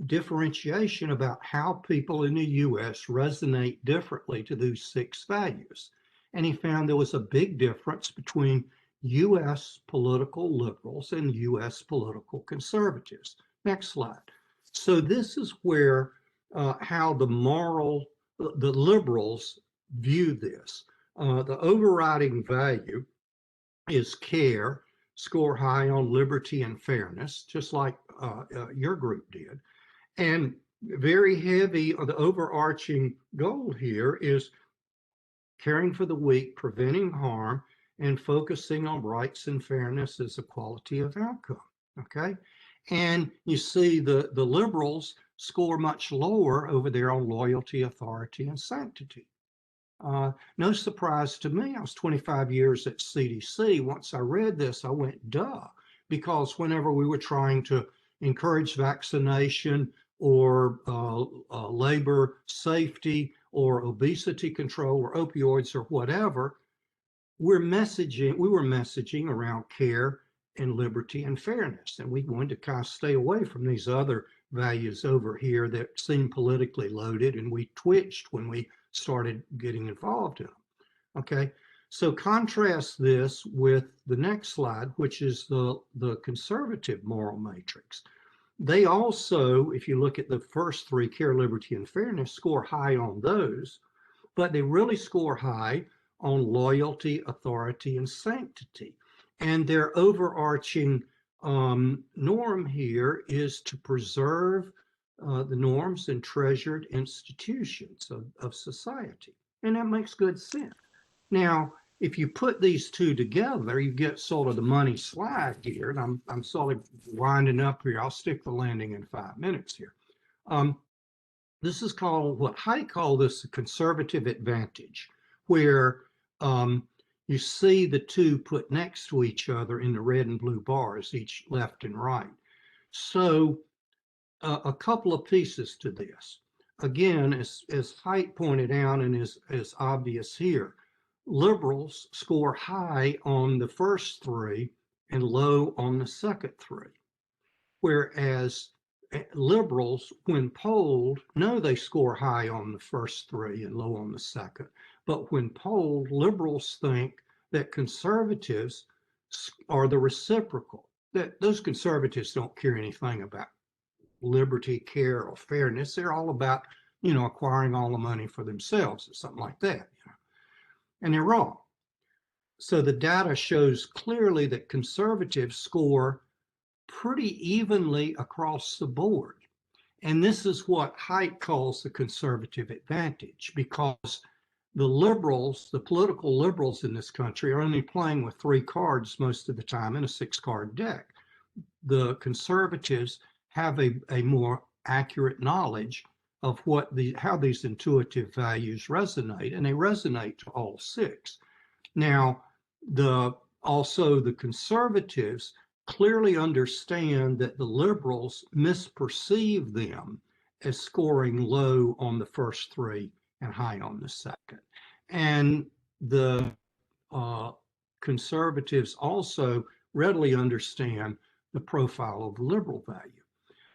differentiation about how people in the US resonate differently to those 6 values. And he found there was a big difference between US political liberals and US political conservatives. Next slide. So this is where how the liberals view this. The overriding value is care, score high on liberty and fairness, just like your group did. And very heavy, the overarching goal here is caring for the weak, preventing harm, and focusing on rights and fairness as a quality of outcome, okay? And you see the liberals score much lower over there on loyalty, authority, and sanctity. No surprise to me, I was 25 years at CDC. Once I read this, I went, duh, because whenever we were trying to encourage vaccination or labor safety or obesity control or opioids or whatever, we were messaging around care and liberty and fairness. And we wanted to kind of stay away from these other values over here that seemed politically loaded, and we twitched when we started getting involved in them. Okay, so contrast this with the next slide, which is the conservative moral matrix. They also, if you look at the first three, care, liberty, and fairness, score high on those, but they really score high on loyalty, authority, and sanctity. And their overarching norm here is to preserve the norms and treasured institutions of society. And that makes good sense. Now, if you put these two together, you get sort of the money slide here, and I'm sort of winding up here. I'll stick the landing in 5 minutes here. This is called, what Haidt called this, a conservative advantage, where you see the two put next to each other in the red and blue bars, each left and right. So a couple of pieces to this. Again, as Haidt pointed out and is obvious here, liberals score high on the first three and low on the second three, whereas liberals, when polled, know they score high on the first three and low on the second. But when polled, liberals think that conservatives are the reciprocal, that those conservatives don't care anything about liberty, care, or fairness. They're all about, acquiring all the money for themselves or something like that. And they're wrong. So the data shows clearly that conservatives score pretty evenly across the board. And this is what Haidt calls the conservative advantage, because the liberals, the political liberals in this country, are only playing with 3 cards most of the time in a 6-card deck. The conservatives have a more accurate knowledge of how these intuitive values resonate, and they resonate to all 6. Now, also the conservatives clearly understand that the liberals misperceive them as scoring low on the first 3 and high on the second. And the conservatives also readily understand the profile of liberal value.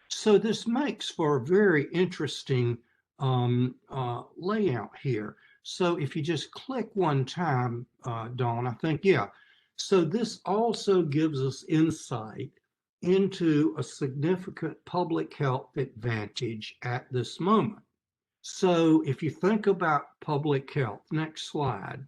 So this makes for a very interesting layout here. So if you just click one time, Dawn, I think, yeah. So this also gives us insight into a significant public health advantage at this moment. So if you think about public health, next slide,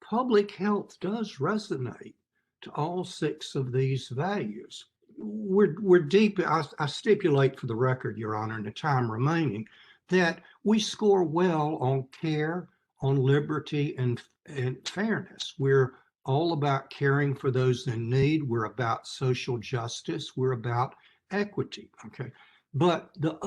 public health does resonate to all 6 of these values. We're deep. I stipulate for the record, Your Honor, in the time remaining, that we score well on care, on liberty, and fairness. We're all about caring for those in need. We're about social justice. We're about equity. Okay, but the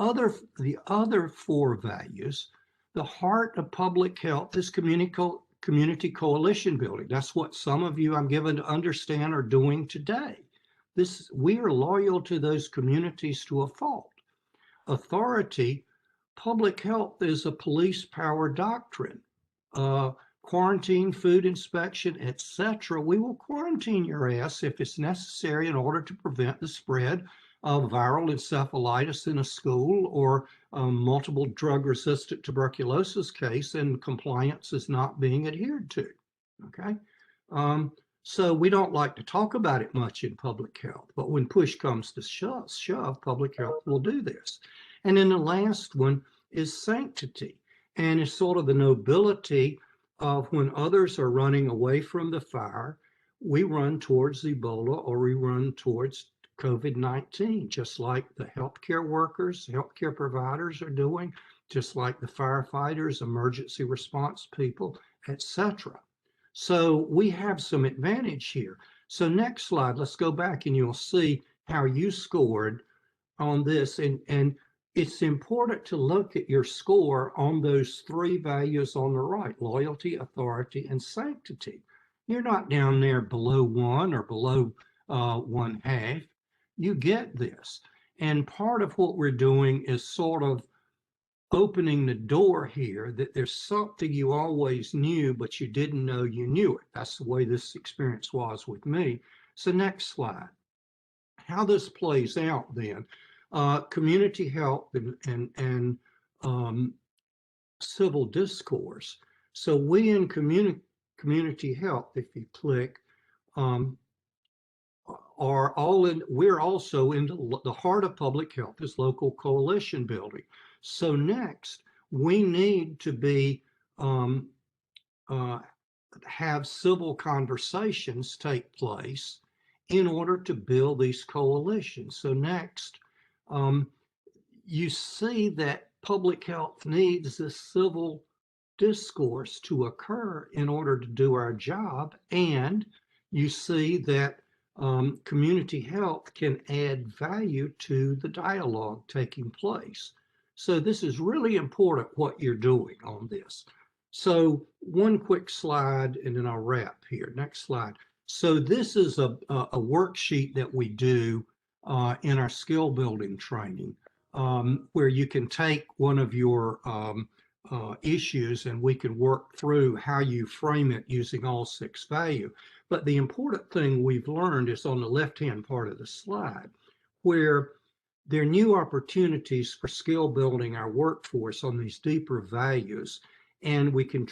other 4 values, the heart of public health is community coalition building. That's what some of you, I'm given to understand, are doing today. We are loyal to those communities to a fault. Authority, public health is a police power doctrine. Quarantine, food inspection, etc. We will quarantine your ass if it's necessary in order to prevent the spread of viral encephalitis in a school, or multiple drug-resistant tuberculosis case and compliance is not being adhered to. Okay. So we don't like to talk about it much in public health, but when push comes to shove, public health will do this. And then the last one is sanctity, and it's sort of the nobility of when others are running away from the fire, we run towards Ebola, or we run towards COVID-19, just like the healthcare workers, healthcare providers are doing, just like the firefighters, emergency response people, etc. So we have some advantage here. So next slide, let's go back and you'll see how you scored on this. And it's important to look at your score on those 3 values on the right: loyalty, authority, and sanctity. You're not down there below 1 or below 1/2. You get this. And part of what we're doing is sort of opening the door here, that there's something you always knew, but you didn't know you knew it. That's the way this experience was with me. So next slide. How this plays out then, community health and civil discourse. So we in community health, if you click, are all in, we're also in the heart of public health is local coalition building. So next, we need to be, have civil conversations take place in order to build these coalitions. So next, you see that public health needs this civil discourse to occur in order to do our job. And you see that community health can add value to the dialogue taking place. So this is really important what you're doing on this. So one quick slide and then I'll wrap here. Next slide. So this is a worksheet that we do in our skill building training, where you can take one of your issues and we can work through how you frame it using all 6 value. But the important thing we've learned is on the left-hand part of the slide, where there are new opportunities for skill building our workforce on these deeper values, and we can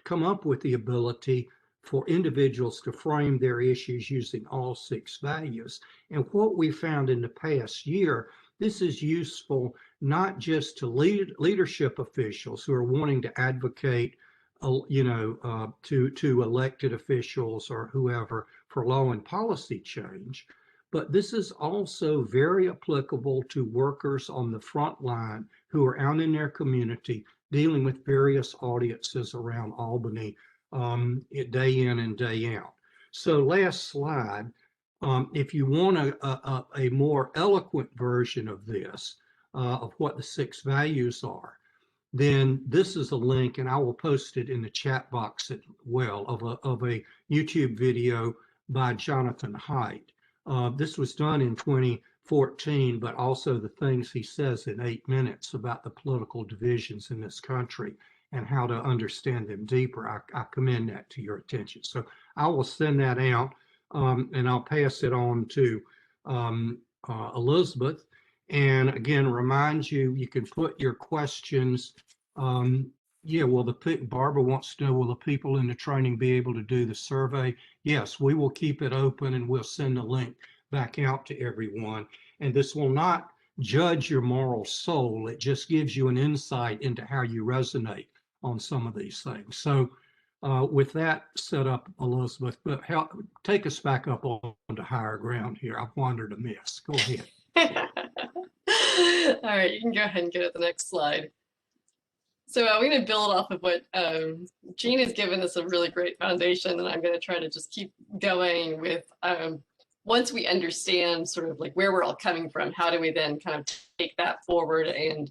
come up with the ability for individuals to frame their issues using all 6 values. And what we found in the past year, this is useful not just to leadership officials who are wanting to advocate, to elected officials or whoever for law and policy change, but this is also very applicable to workers on the front line who are out in their community dealing with various audiences around Albany, day in and day out. So last slide. If you want a more eloquent version of this, of what the 6 values are, then this is a link, and I will post it in the chat box as well, of a YouTube video by Jonathan Haidt. This was done in 2014, but also the things he says in 8 minutes about the political divisions in this country and how to understand them deeper. I commend that to your attention. So I will send that out. And I'll pass it on to Elizabeth. And again, remind you, you can put your questions. Barbara wants to know, will the people in the training be able to do the survey? Yes, we will keep it open and we'll send the link back out to everyone. And this will not judge your moral soul. It just gives you an insight into how you resonate on some of these things. So with that set up, Elizabeth, but take us back up onto higher ground here. I've wandered amiss. Go ahead. All right, you can go ahead and go to the next slide. So I'm going to build off of what Jean has given us, a really great foundation, and I'm going to try to just keep going with once we understand sort of like where we're all coming from, how do we then kind of take that forward and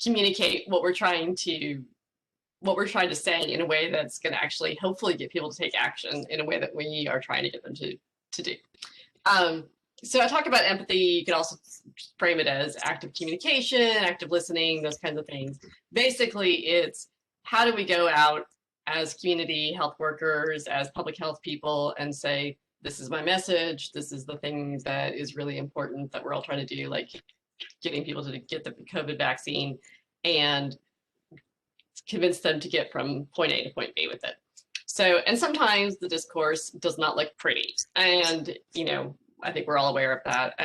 communicate what we're trying to say in a way that's going to actually hopefully get people to take action in a way that we are trying to get them to do. So I talk about empathy. You could also frame it as active communication, active listening, those kinds of things. Basically, it's how do we go out as community health workers, as public health people, and say, this is my message, this is the thing that is really important that we're all trying to do, like getting people to get the COVID vaccine and convince them to get from point A to point B with it. So, and sometimes the discourse does not look pretty. And, I think we're all aware of that.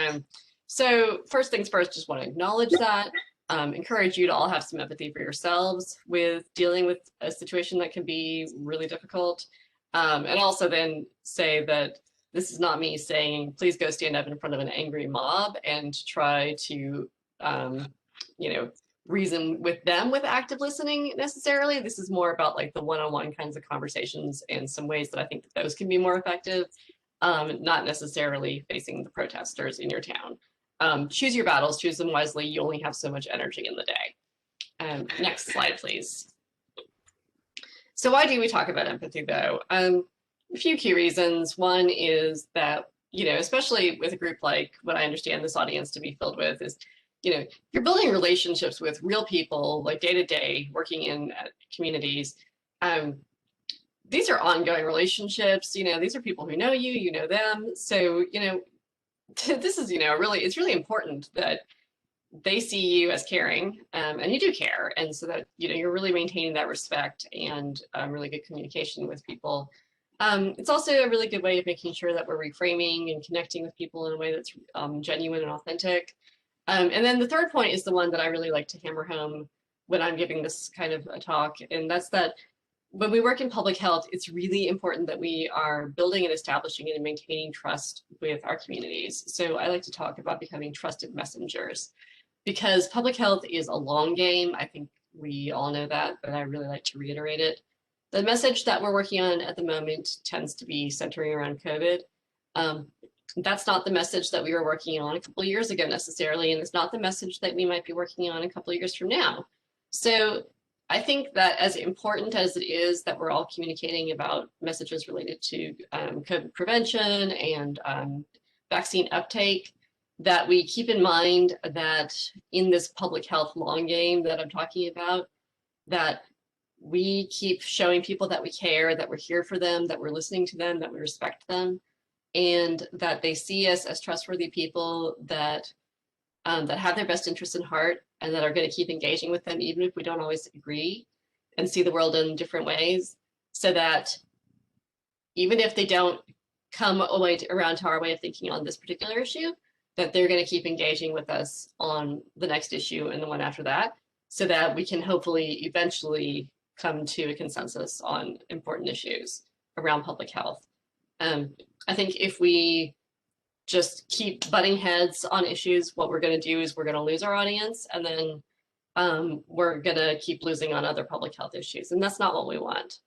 So first things first, just want to acknowledge that, encourage you to all have some empathy for yourselves with dealing with a situation that can be really difficult. And also then say that this is not me saying, please go stand up in front of an angry mob and try to, reason with them with active listening necessarily. This is more about like the one-on-one kinds of conversations and some ways that I think that those can be more effective, not necessarily facing the protesters in your town. Choose your battles, choose them wisely. You only have so much energy in the day. Next slide, please. So why do we talk about empathy though? A few key reasons. One is that, especially with a group like what I understand this audience to be filled with is, you're building relationships with real people like day to day working in communities. These are ongoing relationships, these are people who know you, you know them. So, this is, it's really important that they see you as caring, and you do care. And so that, you're really maintaining that respect and really good communication with people. It's also a really good way of making sure that we're reframing and connecting with people in a way that's genuine and authentic. And then the third point is the one that I really like to hammer home when I'm giving this kind of a talk, and that's that when we work in public health, it's really important that we are building and establishing and maintaining trust with our communities. So I like to talk about becoming trusted messengers, because public health is a long game. I think we all know that, but I really like to reiterate it. The message that we're working on at the moment tends to be centering around COVID. That's not the message that we were working on a couple of years ago necessarily, and it's not the message that we might be working on a couple of years from now. So I think that as important as it is that we're all communicating about messages related to COVID prevention and vaccine uptake, that we keep in mind that in this public health long game that I'm talking about, that we keep showing people that we care, that we're here for them, that we're listening to them, that we respect them, and that they see us as trustworthy people that that have their best interests in heart and that are going to keep engaging with them even if we don't always agree and see the world in different ways, so that even if they don't come around to our way of thinking on this particular issue, that they're going to keep engaging with us on the next issue and the one after that, so that we can hopefully eventually come to a consensus on important issues around public health. I think if we just keep butting heads on issues, what we're going to do is we're going to lose our audience, and then we're going to keep losing on other public health issues, and that's not what we want.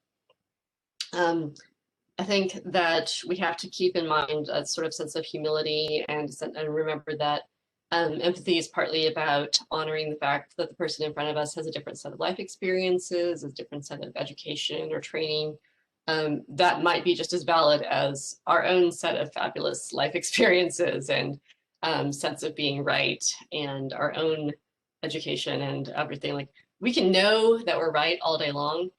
I think that we have to keep in mind a sort of sense of humility and remember that empathy is partly about honoring the fact that the person in front of us has a different set of life experiences, a different set of education or training that might be just as valid as our own set of fabulous life experiences and sense of being right and our own education and everything. Like, we can know that we're right all day long.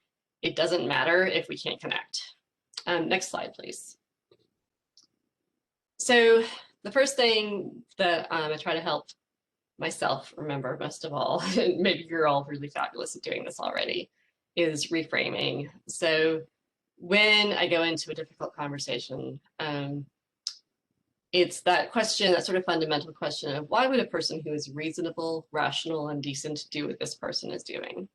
It doesn't matter if we can't connect. Next slide, please. So the first thing that I try to help myself remember most of all, and maybe you're all really fabulous at doing this already, is reframing. So when I go into a difficult conversation, it's that question, that sort of fundamental question of why would a person who is reasonable, rational, and decent do what this person is doing?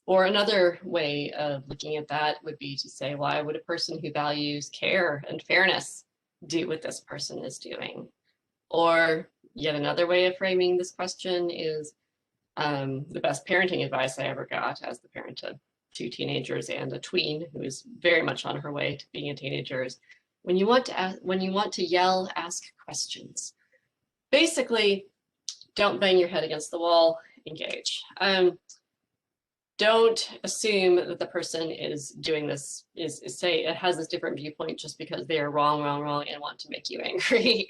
Or another way of looking at that would be to say, why would a person who values care and fairness do what this person is doing? Or yet another way of framing this question is the best parenting advice I ever got as the parent of 2 teenagers and a tween who is very much on her way to being a teenager is, when you want to yell, ask questions. Basically, don't bang your head against the wall, engage. Don't assume that the person is doing this, say it has this different viewpoint just because they are wrong, and want to make you angry.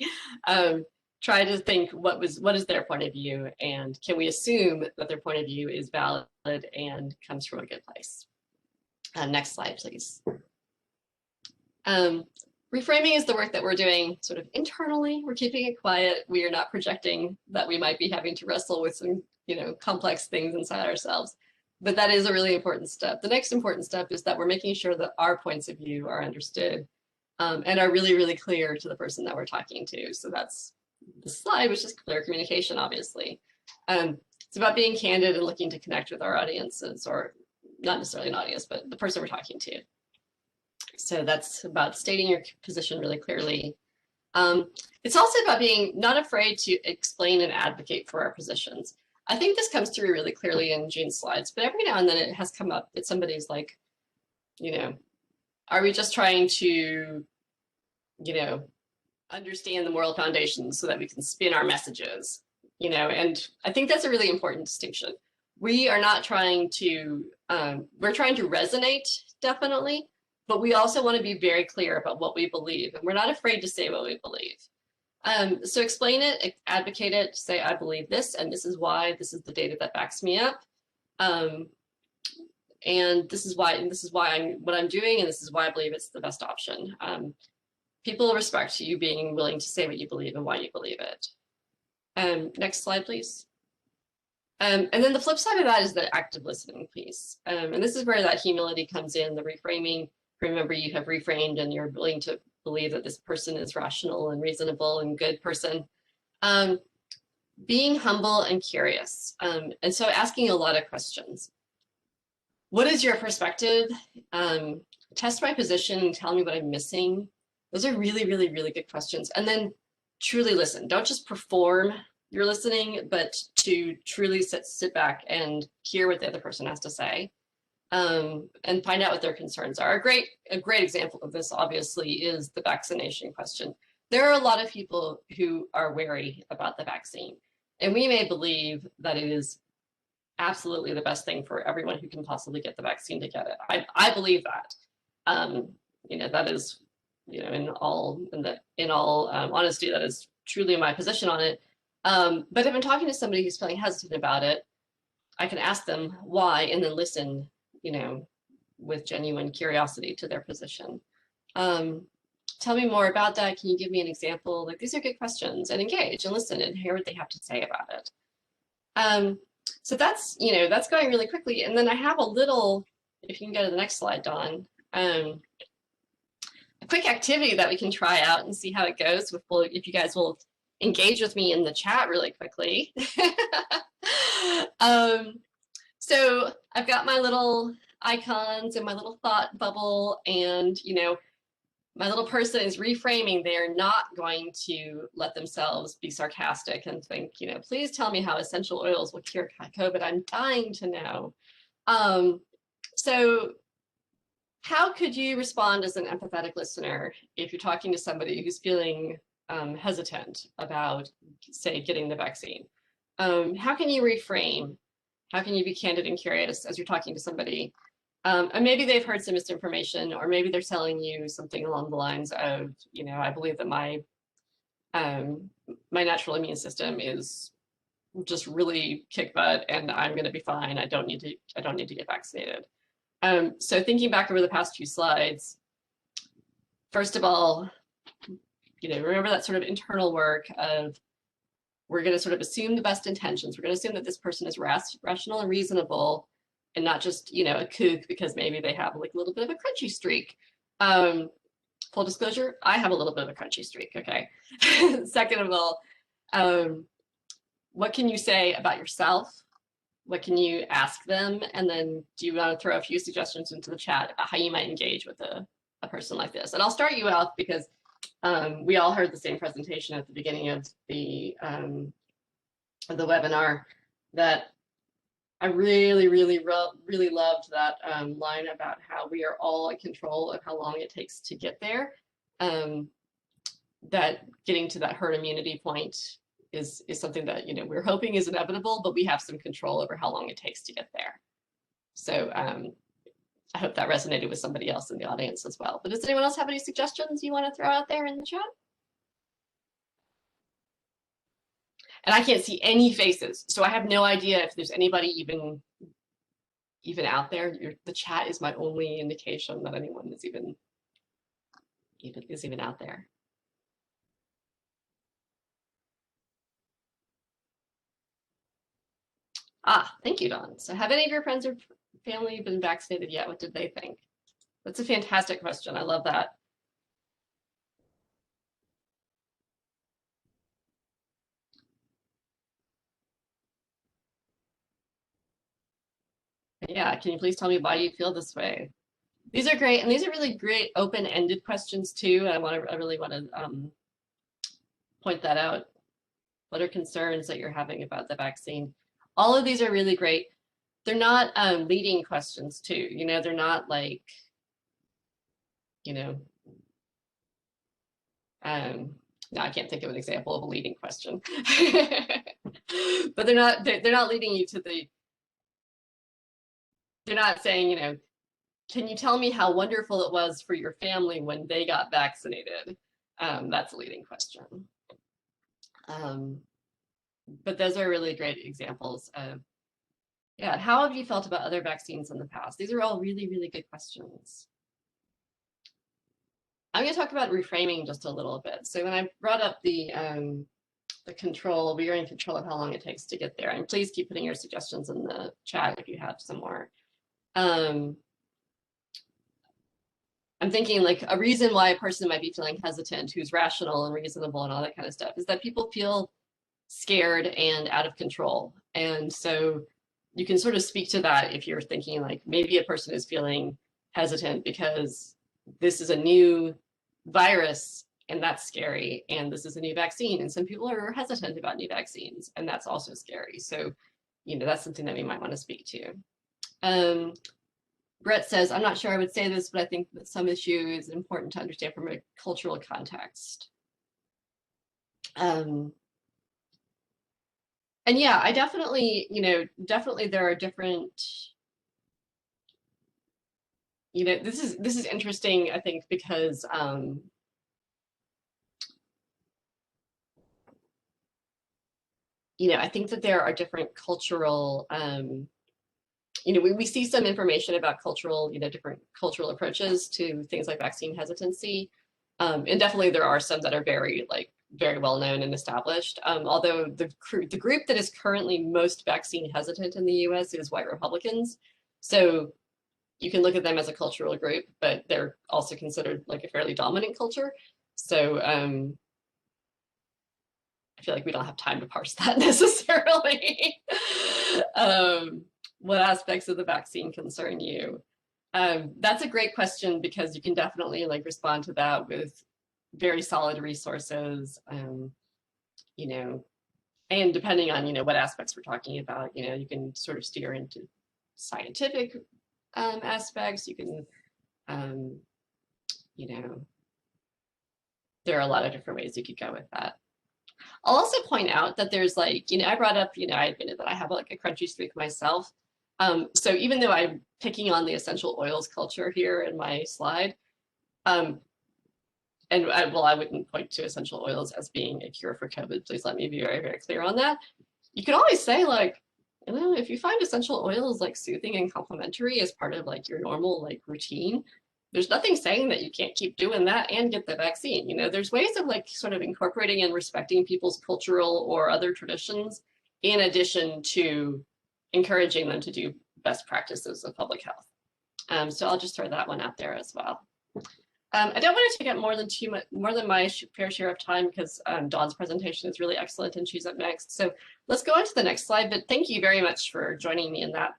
Try to think what is their point of view, and can we assume that their point of view is valid and comes from a good place? Next slide, please. Reframing is the work that we're doing sort of internally. We're keeping it quiet. We are not projecting that we might be having to wrestle with some, complex things inside ourselves. But that is a really important step. The next important step is that we're making sure that our points of view are understood and are really, really clear to the person that we're talking to. So that's the slide, which is clear communication, obviously. It's about being candid and looking to connect with our audiences, or not necessarily an audience, but the person we're talking to. So that's about stating your position really clearly. It's also about being not afraid to explain and advocate for our positions. I think this comes through really clearly in Jean's slides, but every now and then it has come up that somebody's like, are we just trying to, understand the moral foundations so that we can spin our messages, and I think that's a really important distinction. We are not trying to, we're trying to resonate, definitely, but we also want to be very clear about what we believe, and we're not afraid to say what we believe. So explain it, advocate it, say, I believe this, and this is why, this is the data that backs me up. And this is why, what I'm doing, and this is why I believe it's the best option. People respect you being willing to say what you believe and why you believe it. Next slide, please. And then the flip side of that is the active listening piece. And this is where that humility comes in, the reframing. remember you have reframed and you're willing to believe that this person is rational and reasonable and good person. Being humble and curious. And so asking a lot of questions. What is your perspective? Test my position and tell me what I'm missing. Those are really, really, really good questions. And then truly listen. Don't just perform your listening, but to truly sit back and hear what the other person has to say, and find out what their concerns are. A great example of this, obviously, is the vaccination question. There are a lot of people who are wary about the vaccine, and we may believe that it is absolutely the best thing for everyone who can possibly get the vaccine to get it. I believe that. That is, in all honesty, that is truly my position on it. But if I'm talking to somebody who's feeling hesitant about it, I can ask them why and then listen, with genuine curiosity to their position. Tell me more about that. Can you give me an example? Like, these are good questions, and engage and listen and hear what they have to say about it. So that's going really quickly. And then I have a little, if you can go to the next slide, Dawn, a quick activity that we can try out and see how it goes if you guys will engage with me in the chat really quickly. So I've got my little icons and my little thought bubble, and my little person is reframing. They're not going to let themselves be sarcastic and think, please tell me how essential oils will cure COVID. I'm dying to know. So how could you respond as an empathetic listener if you're talking to somebody who's feeling hesitant about, say, getting the vaccine? How can you reframe? How can you be candid and curious as you're talking to somebody? And maybe they've heard some misinformation, or maybe they're telling you something along the lines of, I believe that my natural immune system is just really kick butt, and I'm going to be fine. I don't need to get vaccinated. So thinking back over the past few slides, first of all, remember that sort of internal work of, we're going to sort of assume the best intentions. We're going to assume that this person is rational and reasonable, and not just, a kook because maybe they have like a little bit of a crunchy streak. Full disclosure, I have a little bit of a crunchy streak, okay? Second of all, what can you say about yourself? What can you ask them? And then do you want to throw a few suggestions into the chat about how you might engage with a person like this? And I'll start you out because we all heard the same presentation at the beginning of the webinar that I really, really, really loved that line about how we are all in control of how long it takes to get there. That getting to that herd immunity point is something that we're hoping is inevitable, but we have some control over how long it takes to get there. So I hope that resonated with somebody else in the audience as well. But does anyone else have any suggestions you want to throw out there in the chat? And I can't see any faces, so I have no idea if there's anybody even out there. The chat is my only indication that anyone is even out there. Thank you, Dawn. So have any of your friends or family been vaccinated yet? What did they think? That's a fantastic question. I love that. Yeah, can you please tell me why you feel this way? These are great, and these are really great open-ended questions too. I really want to point that out. What are concerns that you're having about the vaccine? All of these are really great. They're not leading questions too. They're not like, no, I can't think of an example of a leading question. But they're not leading you to the. They're not saying, can you tell me how wonderful it was for your family when they got vaccinated? That's a leading question. But those are really great examples of, how have you felt about other vaccines in the past? These are all really, really good questions. I'm going to talk about reframing just a little bit. So when I brought up the control, we are in control of how long it takes to get there. And please keep putting your suggestions in the chat if you have some more. I'm thinking like a reason why a person might be feeling hesitant, who's rational and reasonable and all that kind of stuff, is that people feel scared and out of control. And so you can sort of speak to that if you're thinking like maybe a person is feeling hesitant because this is a new virus and that's scary, and this is a new vaccine, and some people are hesitant about new vaccines, and that's also scary. So, you know, that's something that we might want to speak to. Brett says, I'm not sure I would say this, but I think that some issue is important to understand from a cultural context. And yeah, I definitely, you know, definitely there are different, you know, this is interesting, I think, because you know, I think that there are different cultural, you know, we see some information about cultural, you know, different cultural approaches to things like vaccine hesitancy. And definitely there are some that are very well known and established. Although the group that is currently most vaccine hesitant in the US is white Republicans. So you can look at them as a cultural group, but they're also considered like a fairly dominant culture. So I feel like we don't have time to parse that necessarily. What aspects of the vaccine concern you? That's a great question, because you can definitely like respond to that with very solid resources, you know, and depending on, you know, what aspects we're talking about, you know, you can sort of steer into scientific aspects. You can, you know, there are a lot of different ways you could go with that. I'll also point out that there's like, you know, I brought up, you know, I admitted that I have like a crunchy streak myself. So even though I'm picking on the essential oils culture here in my slide, and I wouldn't point to essential oils as being a cure for COVID. Please let me be very, very clear on that. You can always say like, you know, if you find essential oils like soothing and complementary as part of like your normal like routine, there's nothing saying that you can't keep doing that and get the vaccine. You know, there's ways of like sort of incorporating and respecting people's cultural or other traditions, in addition to encouraging them to do best practices of public health. So I'll just throw that one out there as well. I don't want to take up more than my fair share of time, because Dawn's presentation is really excellent and she's up next. So let's go on to the next slide. But thank you very much for joining me in that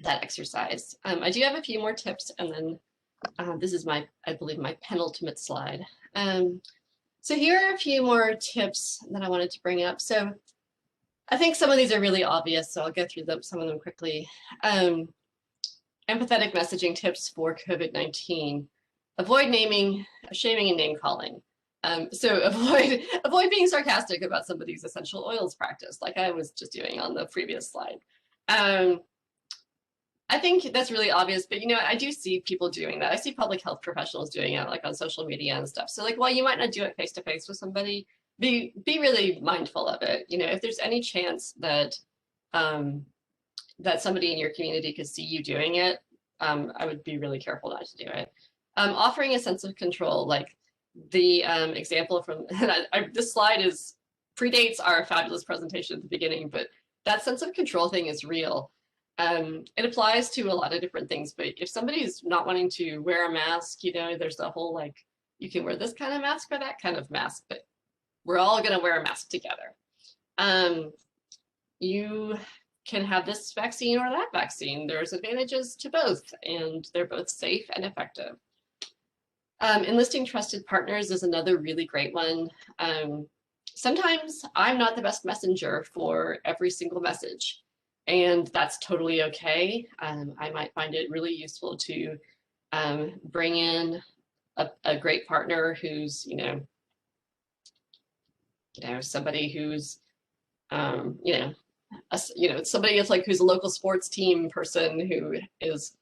that exercise. I do have a few more tips, and then this is I believe my penultimate slide. So here are a few more tips that I wanted to bring up. So I think some of these are really obvious, so I'll go through some of them quickly. Empathetic messaging tips for COVID-19. Avoid naming, shaming, and name calling. So avoid being sarcastic about somebody's essential oils practice, like I was just doing on the previous slide. I think that's really obvious, but you know, I do see people doing that. I see public health professionals doing it, like on social media and stuff. So like, while you might not do it face to face with somebody, be really mindful of it. You know, if there's any chance that that somebody in your community could see you doing it, I would be really careful not to do it. Offering a sense of control, like the example from this slide predates our fabulous presentation at the beginning, but that sense of control thing is real. It applies to a lot of different things, but if somebody's not wanting to wear a mask, you know, there's a whole like, you can wear this kind of mask or that kind of mask, but we're all going to wear a mask together. You can have this vaccine or that vaccine. There's advantages to both, and they're both safe and effective. Enlisting trusted partners is another really great one. Sometimes I'm not the best messenger for every single message, and that's totally okay. I might find it really useful to bring in a great partner who's, you know, somebody who's, somebody that's like, who's a local sports team person who is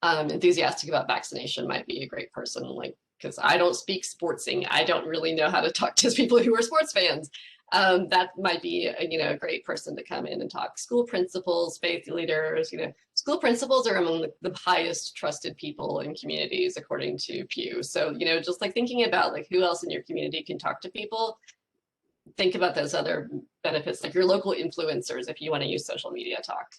enthusiastic about vaccination might be a great person, like, because I don't speak sportsing. I don't really know how to talk to people who are sports fans. That might be a great person to come in and talk. School principals, faith leaders, school principals are among the highest trusted people in communities according to Pew. So, just like thinking about like who else in your community can talk to people, think about those other benefits, like your local influencers if you want to use social media talk.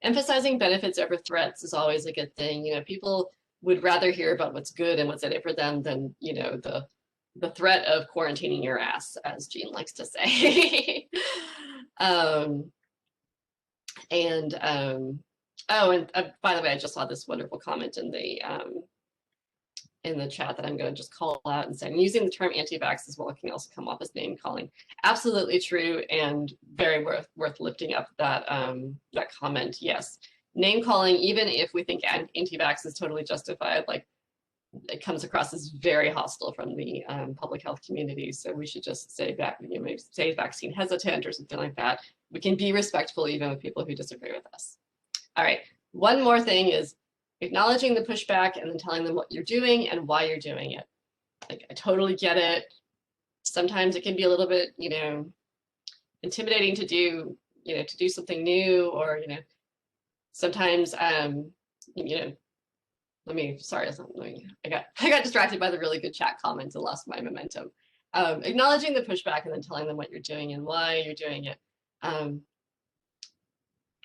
Emphasizing benefits over threats is always a good thing. People would rather hear about what's good and what's in it for them than, you know, the threat of quarantining your ass, as Jean likes to say. Oh, and by the way, I just saw this wonderful comment in the chat that I'm going to just call out and say, using the term anti-vax as well can also come off as name calling. Absolutely true, and very worth lifting up that that comment. Yes, name calling, even if we think anti-vax is totally justified, like it comes across as very hostile from the public health community. So we should just say maybe say vaccine hesitant or something like that. We can be respectful even with people who disagree with us. All right, one more thing is acknowledging the pushback and then telling them what you're doing and why you're doing it. Like, I totally get it. Sometimes it can be a little bit, you know, intimidating to do, you know, to do something new, or, you know, sometimes, you know, I got distracted by the really good chat comments and lost my momentum. Acknowledging the pushback and then telling them what you're doing and why you're doing it. I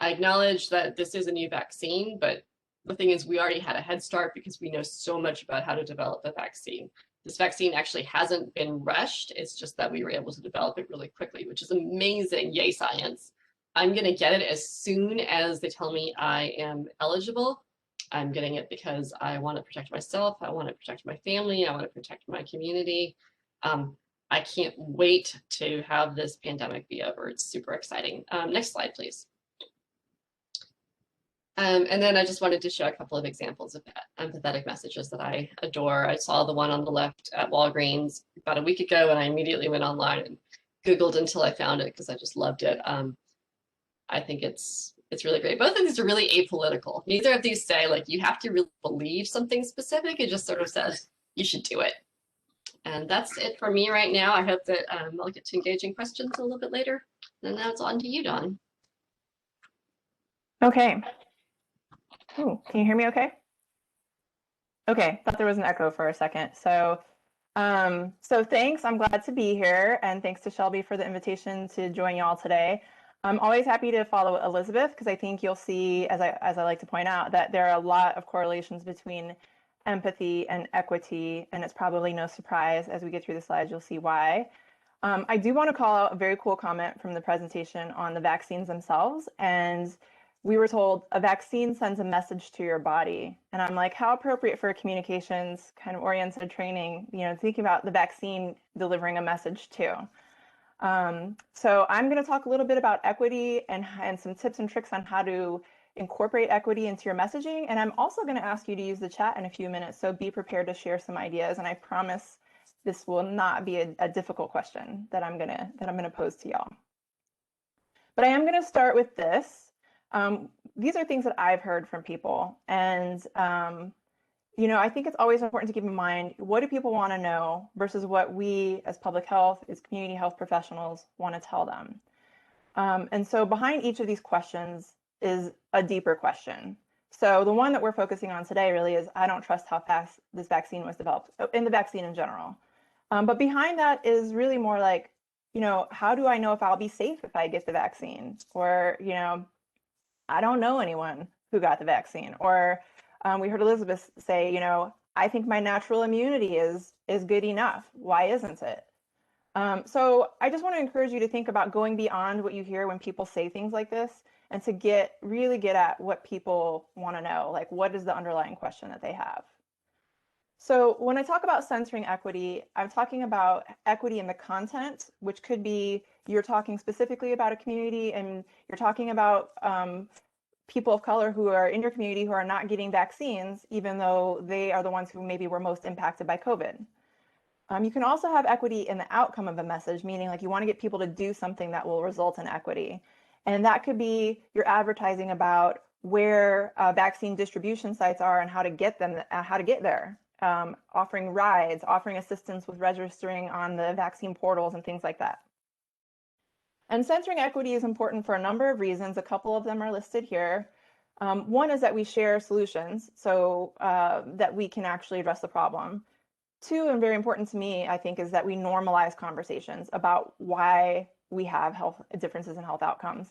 acknowledge that this is a new vaccine, but the thing is, we already had a head start because we know so much about how to develop the vaccine. This vaccine actually hasn't been rushed. It's just that we were able to develop it really quickly, which is amazing. Yay, science. I'm going to get it as soon as they tell me I am eligible. I'm getting it because I want to protect myself. I want to protect my family. I want to protect my community. I can't wait to have this pandemic be over. It's super exciting. Next slide, please. And then I just wanted to show a couple of examples of empathetic messages that I adore. I saw the one on the left at Walgreens about a week ago, and I immediately went online and Googled until I found it because I just loved it. I think it's really great. Both of these are really apolitical. Neither of these say, like, you have to really believe something specific. It just sort of says, you should do it. And that's it for me right now. I hope that I'll get to engaging questions a little bit later. And now it's on to you, Dawn. Okay. Ooh, can you hear me okay? Okay, thought there was an echo for a second. So thanks. I'm glad to be here, and thanks to Shelby for the invitation to join y'all today. I'm always happy to follow Elizabeth because I think you'll see, as I like to point out, that there are a lot of correlations between empathy and equity, and it's probably no surprise as we get through the slides, you'll see why. I do want to call out a very cool comment from the presentation on the vaccines themselves, and we were told a vaccine sends a message to your body. And I'm like, how appropriate for a communications kind of oriented training, you know, thinking about the vaccine delivering a message too. So I'm going to talk a little bit about equity and some tips and tricks on how to incorporate equity into your messaging. And I'm also going to ask you to use the chat in a few minutes. So be prepared to share some ideas. And I promise this will not be a difficult question that I'm going to pose to y'all. But I am going to start with this. These are things that I've heard from people, and you know, I think it's always important to keep in mind, what do people want to know versus what we as public health, as community health professionals want to tell them. And so behind each of these questions is a deeper question. So the one that we're focusing on today really is, I don't trust how fast this vaccine was developed, in the vaccine in general. But behind that is really more like, you know, how do I know if I'll be safe if I get the vaccine? Or, you know, I don't know anyone who got the vaccine. Or we heard Elizabeth say, you know, I think my natural immunity is good enough. Why isn't it? So I just want to encourage you to think about going beyond what you hear when people say things like this, and to really get at what people want to know, like what is the underlying question that they have. So when I talk about centering equity, I'm talking about equity in the content, which could be you're talking specifically about a community and you're talking about people of color who are in your community who are not getting vaccines, even though they are the ones who maybe were most impacted by COVID. You can also have equity in the outcome of a message, meaning like you want to get people to do something that will result in equity. And that could be you're advertising about where vaccine distribution sites are and how to get them, how to get there. Offering rides, offering assistance with registering on the vaccine portals and things like that. And centering equity is important for a number of reasons. A couple of them are listed here. One is that we share solutions so that we can actually address the problem. Two, and very important to me, I think, is that we normalize conversations about why we have health differences in health outcomes.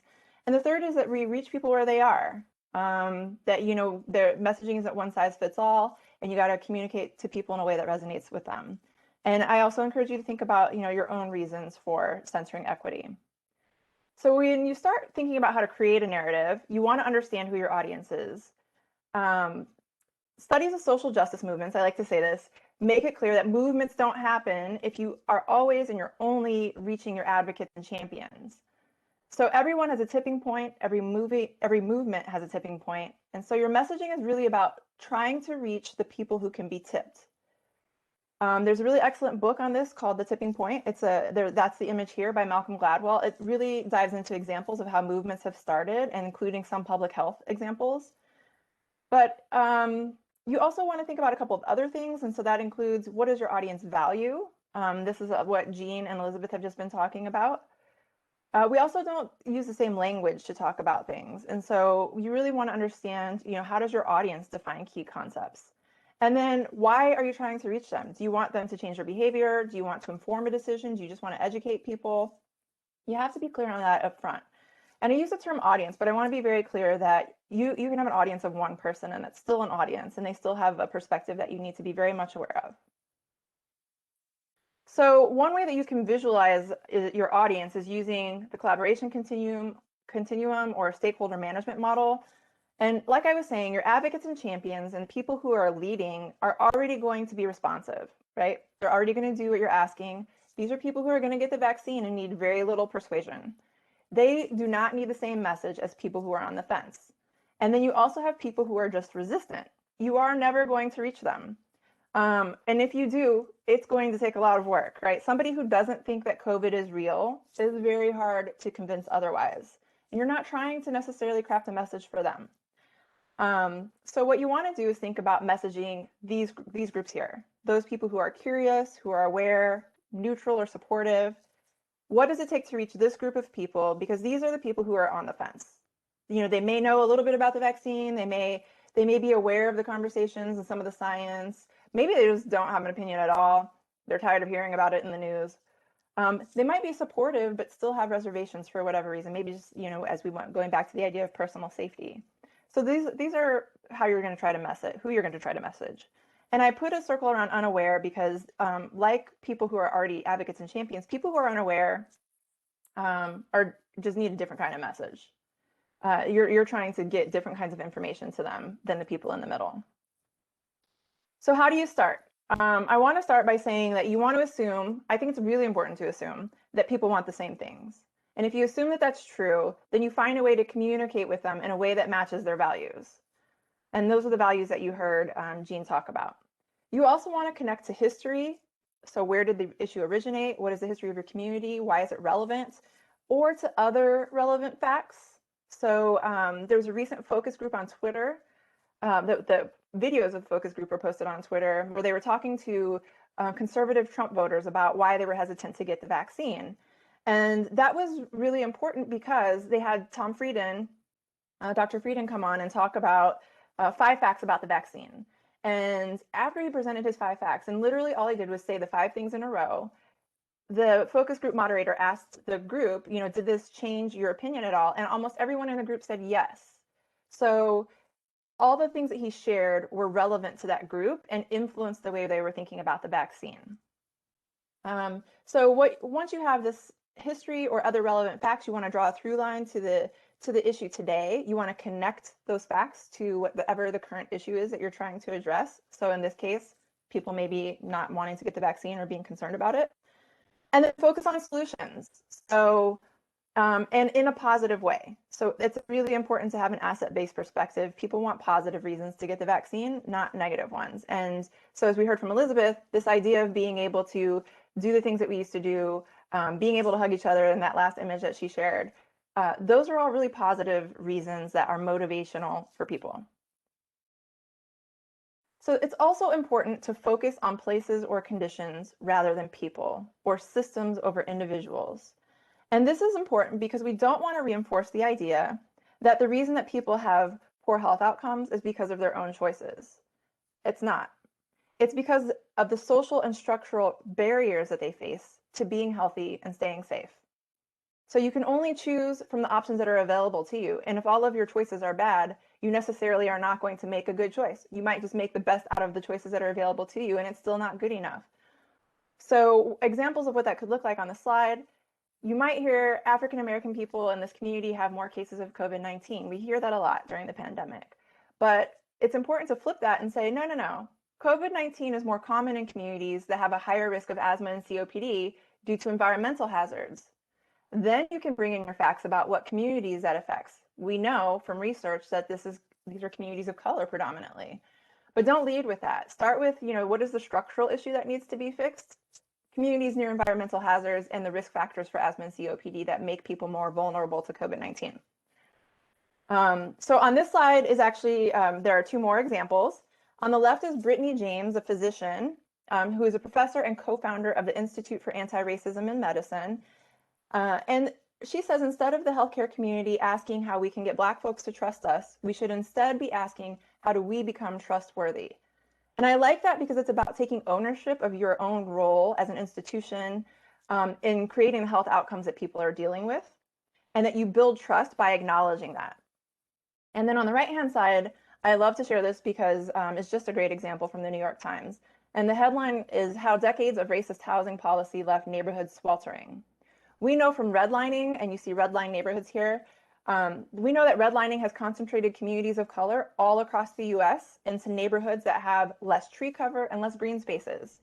And the third is that we reach people where they are. That, you know, their messaging isn't one size fits all. and you got to communicate to people in a way that resonates with them. And I also encourage you to think about, your own reasons for censoring equity. So when you start thinking about how to create a narrative, you want to understand who your audience is. Studies of social justice movements, I like to say this, make it clear that movements don't happen if you are always and you're only reaching your advocates and champions. So everyone has a tipping point, every movement has a tipping point. And so your messaging is really about trying to reach the people who can be tipped. There's a really excellent book on this called The Tipping Point. That's the image here by Malcolm Gladwell. It really dives into examples of how movements have started, and including some public health examples. But you also want to think about a couple of other things. And so that includes, what does your audience value? This is what Jean and Elizabeth have just been talking about. We also don't use the same language to talk about things. And so you really want to understand, how does your audience define key concepts? And then why are you trying to reach them? Do you want them to change their behavior? Do you want to inform a decision? Do you just want to educate people? You have to be clear on that up front. And I use the term audience, but I want to be very clear that you can have an audience of one person, and that's still an audience, and they still have a perspective that you need to be very much aware of. So one way that you can visualize your audience is using the collaboration continuum or stakeholder management model. And like I was saying, your advocates and champions and people who are leading are already going to be responsive, right? They're already going to do what you're asking. These are people who are going to get the vaccine and need very little persuasion. They do not need the same message as people who are on the fence. And then you also have people who are just resistant. You are never going to reach them. And if you do, it's going to take a lot of work, right? Somebody who doesn't think that COVID is real is very hard to convince otherwise. And you're not trying to necessarily craft a message for them. So what you want to do is think about messaging these groups here. Those people who are curious, who are aware, neutral or supportive. What does it take to reach this group of people? Because these are the people who are on the fence. They may know a little bit about the vaccine. They may be aware of the conversations and some of the science. Maybe they just don't have an opinion at all. They're tired of hearing about it in the news. They might be supportive, but still have reservations for whatever reason. Maybe just, as we went going back to the idea of personal safety. So these are how you're going to try to message, who you're going to try to message. And I put a circle around unaware because like people who are already advocates and champions, people who are unaware are just need a different kind of message. You're trying to get different kinds of information to them than the people in the middle. So how do you start? I want to start by saying that you want to assume, I think it's really important to assume that people want the same things. And if you assume that that's true, then you find a way to communicate with them in a way that matches their values. And those are the values that you heard Jean talk about. You also want to connect to history. So where did the issue originate? What is the history of your community? Why is it relevant? Or to other relevant facts. So there was a recent focus group on Twitter. The videos of the focus group were posted on Twitter where they were talking to conservative Trump voters about why they were hesitant to get the vaccine. And that was really important because they had Tom Frieden, Dr. Frieden, come on and talk about 5 facts about the vaccine. And after he presented his 5 facts, and literally all he did was say the 5 things in a row, the focus group moderator asked the group, did this change your opinion at all? And almost everyone in the group said yes. So all the things that he shared were relevant to that group and influenced the way they were thinking about the vaccine. So once you have this history or other relevant facts, you want to draw a through line to the issue today. You want to connect those facts to whatever the current issue is that you're trying to address. So in this case, people may be not wanting to get the vaccine or being concerned about it. And then focus on solutions. So and in a positive way. So it's really important to have an asset-based perspective. People want positive reasons to get the vaccine, not negative ones. And so as we heard from Elizabeth, this idea of being able to do the things that we used to do, being able to hug each other in that last image that she shared, those are all really positive reasons that are motivational for people. So it's also important to focus on places or conditions rather than people, or systems over individuals. And this is important because we don't want to reinforce the idea that the reason that people have poor health outcomes is because of their own choices. It's not. It's because of the social and structural barriers that they face to being healthy and staying safe. So you can only choose from the options that are available to you. And if all of your choices are bad, you necessarily are not going to make a good choice. You might just make the best out of the choices that are available to you, and it's still not good enough. So examples of what that could look like on the slide, you might hear African American people in this community have more cases of COVID-19. We hear that a lot during the pandemic. But it's important to flip that and say, no, no, no. COVID-19 is more common in communities that have a higher risk of asthma and COPD due to environmental hazards. Then you can bring in your facts about what communities that affects. We know from research that these are communities of color predominantly. But don't lead with that. Start with, what is the structural issue that needs to be fixed? Communities near environmental hazards and the risk factors for asthma and COPD that make people more vulnerable to COVID-19. So on this slide is actually, there are two more examples. On the left is Brittany James, a physician who is a professor and co-founder of the Institute for Anti-Racism in Medicine. And she says, instead of the healthcare community asking how we can get Black folks to trust us, we should instead be asking, how do we become trustworthy? And I like that because it's about taking ownership of your own role as an institution in creating the health outcomes that people are dealing with, and that you build trust by acknowledging that. And then on the right-hand side, I love to share this because it's just a great example from the New York Times. And the headline is how decades of racist housing policy left neighborhoods sweltering. We know from redlining, and you see redline neighborhoods here, we know that redlining has concentrated communities of color all across the US into neighborhoods that have less tree cover and less green spaces.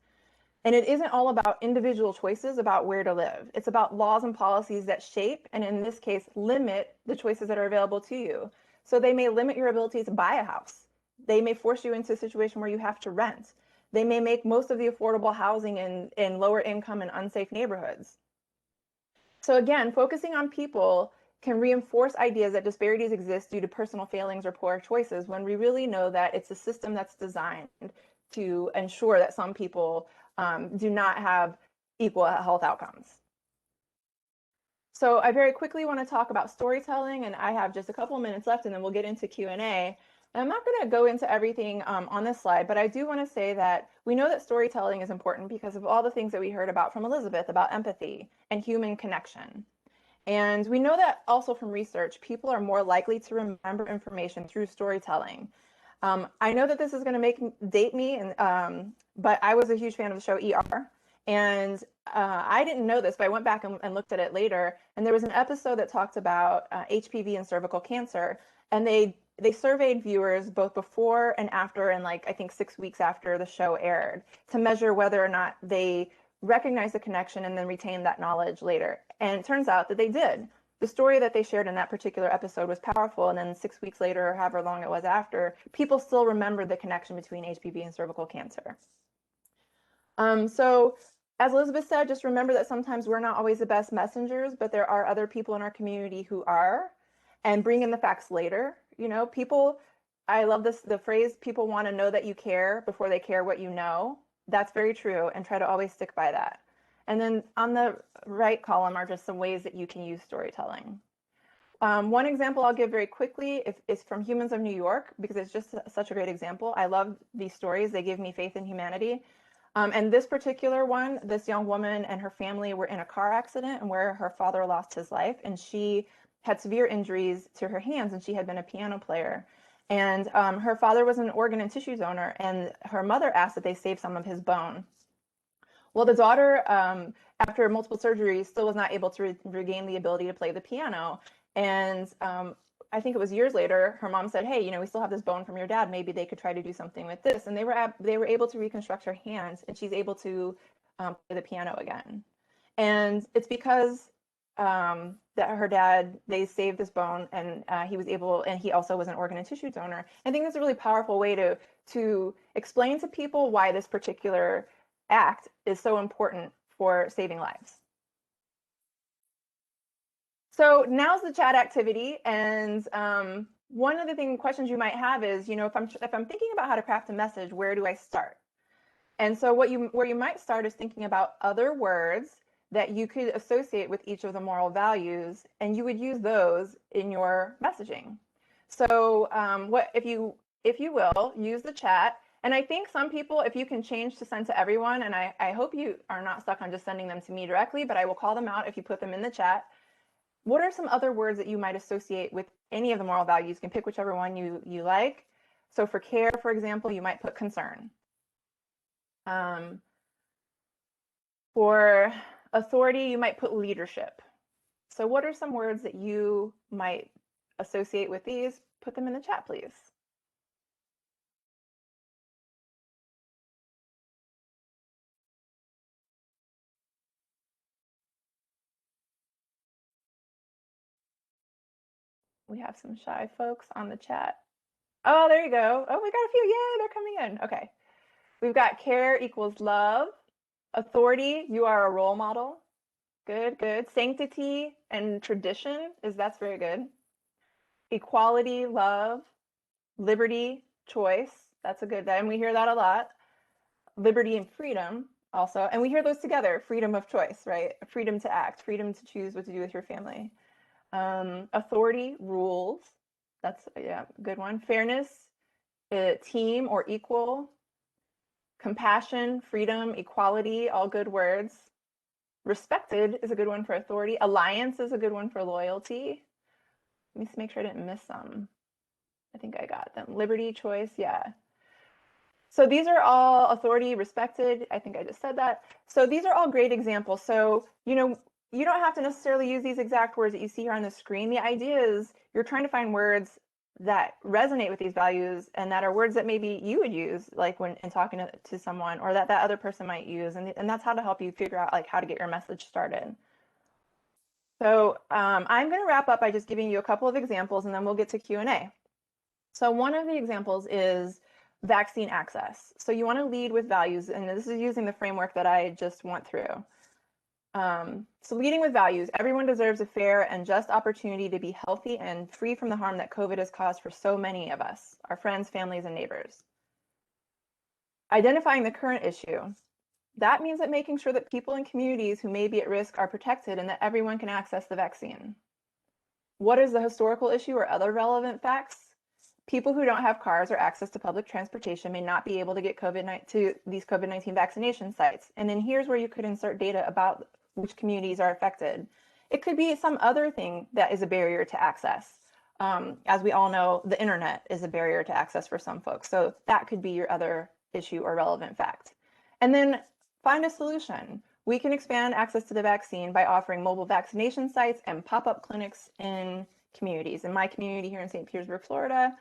And it isn't all about individual choices about where to live. It's about laws and policies that shape, and in this case, limit the choices that are available to you. So they may limit your ability to buy a house. They may force you into a situation where you have to rent. They may make most of the affordable housing in lower income and unsafe neighborhoods. So again, focusing on people can reinforce ideas that disparities exist due to personal failings or poor choices when we really know that it's a system that's designed to ensure that some people do not have equal health outcomes. So I very quickly want to talk about storytelling, and I have just a couple minutes left and then we'll get into Q&A. And I'm not going to go into everything on this slide, but I do want to say that we know that storytelling is important because of all the things that we heard about from Elizabeth about empathy and human connection. And we know that also from research, people are more likely to remember information through storytelling. I know that this is going to date me, but I was a huge fan of the show ER. And I didn't know this, but I went back and looked at it later. And there was an episode that talked about HPV and cervical cancer. And they surveyed viewers both before and after, and I think 6 weeks after the show aired, to measure whether or not they recognize the connection and then retain that knowledge later. And it turns out that they did. The story that they shared in that particular episode was powerful. And then 6 weeks later, or however long it was after, people still remembered the connection between HPV and cervical cancer. So as Elizabeth said, just remember that sometimes we're not always the best messengers, but there are other people in our community who are, and bring in the facts later. People, I love the phrase, people want to know that you care before they care what you know. That's very true, and try to always stick by that. And then on the right column are just some ways that you can use storytelling. One example I'll give very quickly is from Humans of New York, because it's just such a great example. I love these stories. They give me faith in humanity. And this particular one, this young woman and her family were in a car accident and where her father lost his life, and she had severe injuries to her hands, and she had been a piano player. And her father was an organ and tissue donor, and her mother asked that they save some of his bone. Well, the daughter, after multiple surgeries, still was not able to regain the ability to play the piano. And I think it was years later, her mom said, hey, we still have this bone from your dad. Maybe they could try to do something with this. And they were able to reconstruct her hands, and she's able to play the piano again. And it's because that her dad, they saved this bone, and he was able, and he also was an organ and tissue donor. I think that's a really powerful way to explain to people why this particular act is so important for saving lives. So now's the chat activity, and one of the questions you might have is, if I'm thinking about how to craft a message, where do I start? And so where you might start is thinking about other words that you could associate with each of the moral values, and you would use those in your messaging. So if you will, use the chat. And I think some people, if you can change to send to everyone, and I hope you are not stuck on just sending them to me directly, but I will call them out if you put them in the chat. What are some other words that you might associate with any of the moral values? You can pick whichever one you like. So for care, for example, you might put concern. For authority, you might put leadership. So what are some words that you might associate with these? Put them in the chat, please. We have some shy folks on the chat. Oh, there you go. Oh, we got a few. Yeah, they're coming in. Okay. We've got care equals love. Authority, you are a role model. Good, good. Sanctity and tradition that's very good. Equality, love. Liberty, choice. That's a good one. We hear that a lot. Liberty and freedom also. And we hear those together. Freedom of choice, right? Freedom to act, freedom to choose what to do with your family. Authority, rules. That's a good one. Fairness, team or equal. Compassion, freedom, equality, all good words. Respected is a good one for authority. Alliance is a good one for loyalty. Let me make sure I didn't miss some. I think I got them. Liberty, choice, yeah. So these are all authority, respected. I think I just said that. So these are all great examples. So, you don't have to necessarily use these exact words that you see here on the screen. The idea is you're trying to find words that resonate with these values and that are words that maybe you would use like when in talking to someone, or that other person might use. And that's how to help you figure out like how to get your message started. So I'm going to wrap up by just giving you a couple of examples and then we'll get to Q&A. So one of the examples is vaccine access. So you want to lead with values, and this is using the framework that I just went through. So leading with values, everyone deserves a fair and just opportunity to be healthy and free from the harm that COVID has caused for so many of us, our friends, families, and neighbors. Identifying the current issue. That means that making sure that people in communities who may be at risk are protected and that everyone can access the vaccine. What is the historical issue or other relevant facts? People who don't have cars or access to public transportation may not be able to get to these COVID-19 vaccination sites. And then here's where you could insert data about which communities are affected. It could be some other thing that is a barrier to access. As we all know, the internet is a barrier to access for some folks. So that could be your other issue or relevant fact. And then find a solution. We can expand access to the vaccine by offering mobile vaccination sites and pop-up clinics in communities. In my community here in St. Petersburg, Florida,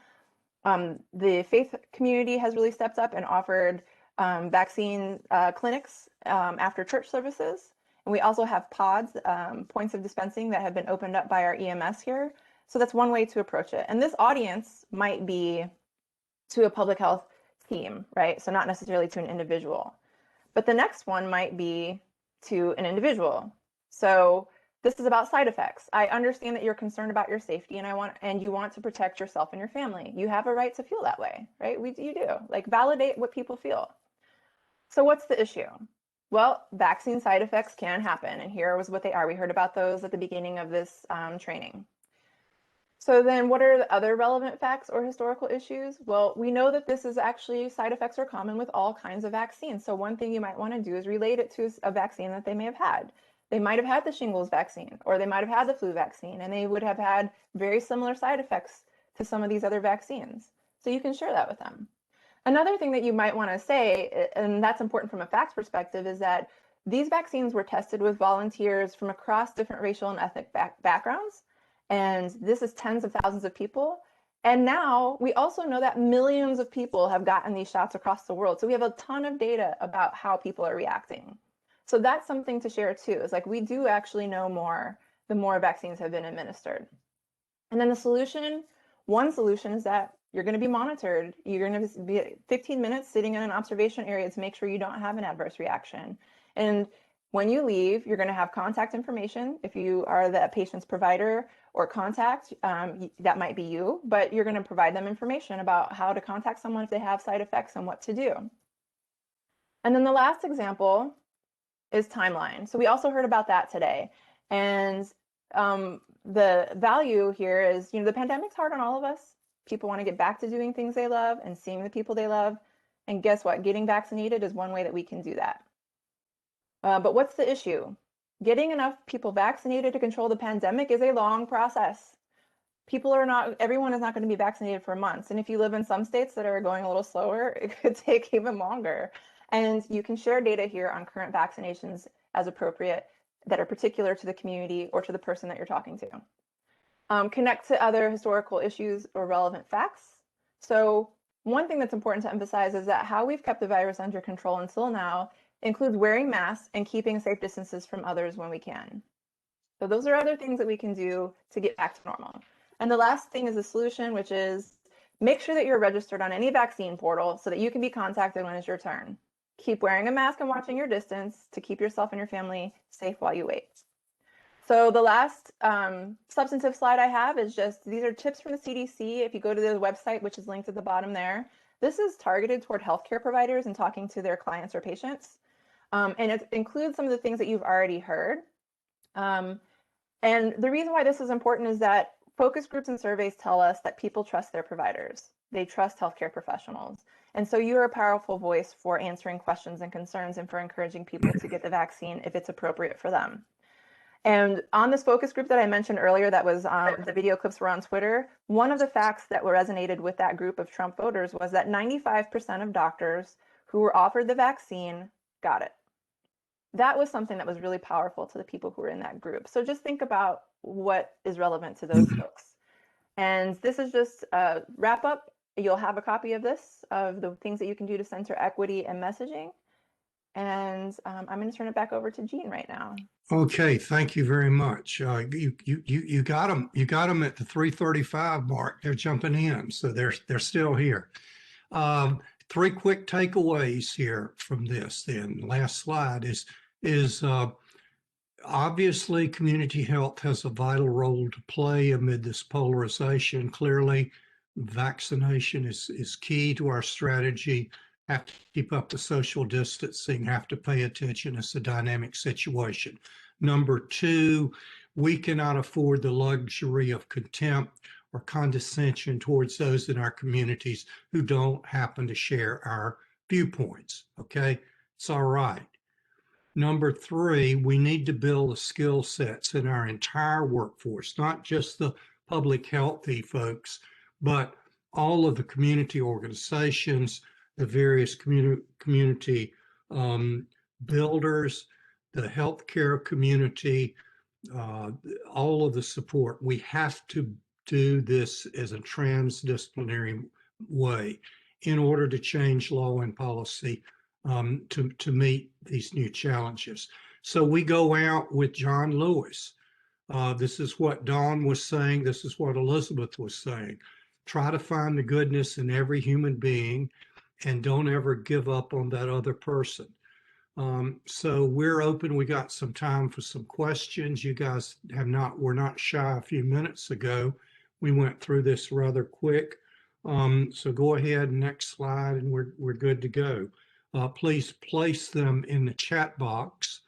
the faith community has really stepped up and offered vaccine clinics after church services. And we also have pods, points of dispensing that have been opened up by our EMS here. So that's one way to approach it. And this audience might be to a public health team, right? So not necessarily to an individual. But the next one might be to an individual. So this is about side effects. I understand that you're concerned about your safety and you want to protect yourself and your family. You have a right to feel that way, right? You do. Like validate what people feel. So what's the issue? Well, vaccine side effects can happen, and here was what they are. We heard about those at the beginning of this training. So then what are the other relevant facts or historical issues? Well, we know that this is actually side effects are common with all kinds of vaccines. So one thing you might want to do is relate it to a vaccine that they may have had. They might have had the shingles vaccine, or they might have had the flu vaccine, and they would have had very similar side effects to some of these other vaccines. So you can share that with them. Another thing that you might want to say, and that's important from a facts perspective, is that these vaccines were tested with volunteers from across different racial and ethnic backgrounds. And this is tens of thousands of people. And now we also know that millions of people have gotten these shots across the world. So we have a ton of data about how people are reacting. So that's something to share too, is like we do actually know more the more vaccines have been administered. And then the solution, one solution is that you're going to be monitored. You're going to be 15 minutes sitting in an observation area to make sure you don't have an adverse reaction. And when you leave, you're going to have contact information. If you are the patient's provider or contact, that might be you, but you're going to provide them information about how to contact someone if they have side effects and what to do. And then the last example is timeline. So we also heard about that today. And the value here is, the pandemic's hard on all of us. People want to get back to doing things they love and seeing the people they love. And guess what? Getting vaccinated is one way that we can do that. But what's the issue? Getting enough people vaccinated to control the pandemic is a long process. Everyone is not going to be vaccinated for months. And if you live in some states that are going a little slower, it could take even longer. And you can share data here on current vaccinations as appropriate that are particular to the community or to the person that you're talking to. Connect to other historical issues or relevant facts. So one thing that's important to emphasize is that how we've kept the virus under control until now includes wearing masks and keeping safe distances from others when we can. So those are other things that we can do to get back to normal. And the last thing is the solution, which is make sure that you're registered on any vaccine portal so that you can be contacted when it's your turn. Keep wearing a mask and watching your distance to keep yourself and your family safe while you wait. So the last substantive slide I have is just, these are tips from the CDC. If you go to the website, which is linked at the bottom there, this is targeted toward healthcare providers and talking to their clients or patients. And it includes some of the things that you've already heard. And the reason why this is important is that focus groups and surveys tell us that people trust their providers. They trust healthcare professionals. And so you're a powerful voice for answering questions and concerns and for encouraging people to get the vaccine if it's appropriate for them. And on this focus group that I mentioned earlier, that was the video clips were on Twitter, one of the facts that resonated with that group of Trump voters was that 95% of doctors who were offered the vaccine got it. That was something that was really powerful to the people who were in that group. So just think about what is relevant to those folks. And this is just a wrap up. You'll have a copy of this, of the things that you can do to center equity and messaging. And I'm going to turn it back over to Jean right now. Okay, thank you very much. You got them. You got them at the 3:35 mark. They're jumping in, so they're still here. Three quick takeaways here from this. Then last slide is obviously community health has a vital role to play amid this polarization. Clearly, vaccination is key to our strategy. Have to keep up the social distancing, have to pay attention. It's a dynamic situation. Number two, we cannot afford the luxury of contempt or condescension towards those in our communities who don't happen to share our viewpoints. Okay, it's all right. Number three, we need to build the skill sets in our entire workforce, not just the public healthy folks, but all of the community organizations, the various community builders, the healthcare community, all of the support. We have to do this as a transdisciplinary way in order to change law and policy to meet these new challenges. So we go out with John Lewis. This is what Dawn was saying. This is what Elizabeth was saying. Try to find the goodness in every human being and don't ever give up on that other person. So we're open. We got some time for some questions. You guys were not shy a few minutes ago. We went through this rather quick. So go ahead, next slide, and we're good to go. Please place them in the chat box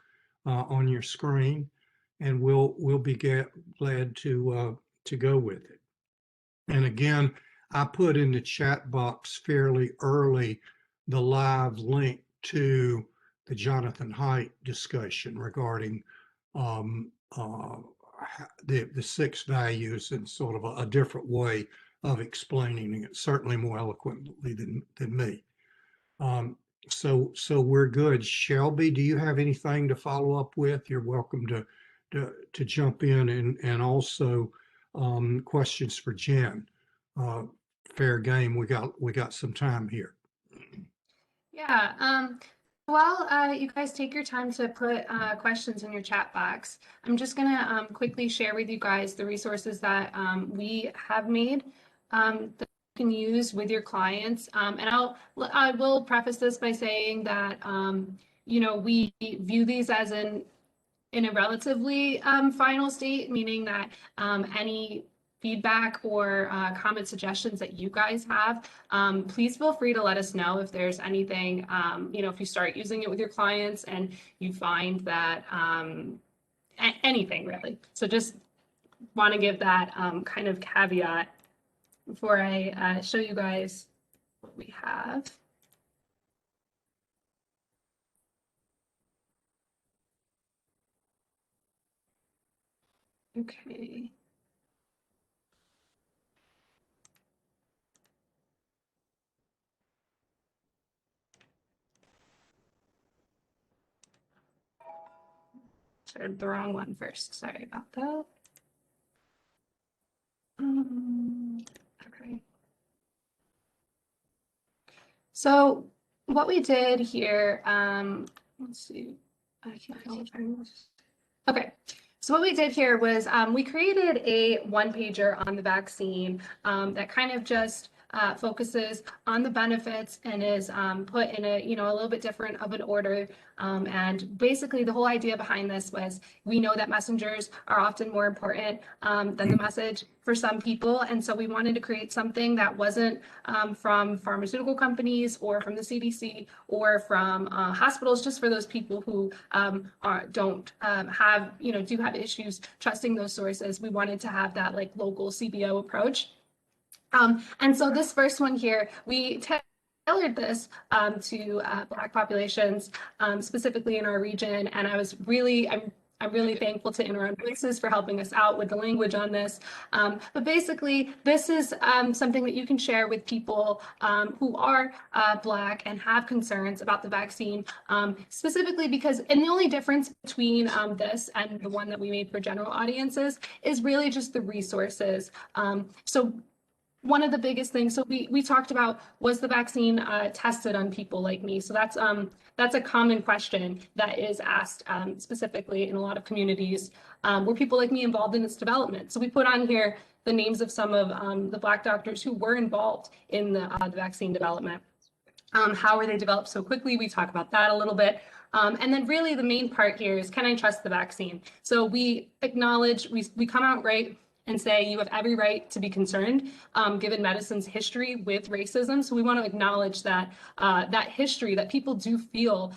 on your screen, and we'll be glad to go with it. And again, I put in the chat box fairly early the live link to the Jonathan Haidt discussion regarding the 6 values in sort of a different way of explaining it, certainly more eloquently than me. So we're good. Shelby, do you have anything to follow up with? You're welcome to jump in, and also questions for Jen. Fair game. We got some time here. Yeah. While you guys take your time to put questions in your chat box, I'm just going to quickly share with you guys the resources that we have made that you can use with your clients. And I will preface this by saying that we view these as in a relatively final state, meaning that any feedback or comment suggestions that you guys have, please feel free to let us know if there's anything, if you start using it with your clients and you find that anything really. So just want to give that kind of caveat before I show you guys what we have. Okay. Shared the wrong one first. Sorry about that. Okay. So what we did here, let's see. I can't tell if I'm. Okay. So what we did here was we created a one-pager on the vaccine that kind of just focuses on the benefits and is put in a, a little bit different of an order. And basically the whole idea behind this was we know that messengers are often more important than the message for some people. And so we wanted to create something that wasn't from pharmaceutical companies or from the CDC or from hospitals, just for those people who don't have, do have issues trusting those sources. We wanted to have that like local CBO approach. And so this first one here, we tailored this to Black populations, specifically in our region. And I'm really thankful to Interim Voices for helping us out with the language on this. But basically, this is something that you can share with people who are Black and have concerns about the vaccine, specifically because, and the only difference between this and the one that we made for general audiences is really just the resources. So one of the biggest things, so we talked about, was the vaccine tested on people like me? So that's a common question that is asked specifically in a lot of communities. Were people like me involved in its development? So we put on here the names of some of the Black doctors who were involved in the vaccine development. How were they developed so quickly? We talk about that a little bit. And then really the main part here is, can I trust the vaccine? So we acknowledge, we come out right and say you have every right to be concerned, given medicine's history with racism. So we want to acknowledge that that history that people do feel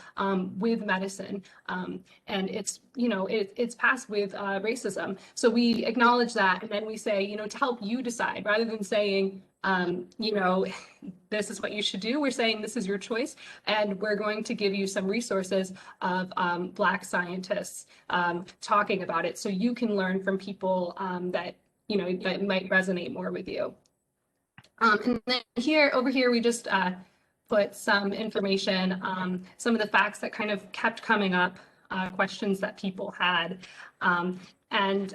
with medicine, and it's it's passed with racism. So we acknowledge that, and then we say to help you decide, rather than saying this is what you should do. We're saying this is your choice, and we're going to give you some resources of Black scientists talking about it, so you can learn from people that that might resonate more with you. And then over here, we just put some information, some of the facts that kind of kept coming up, questions that people had, and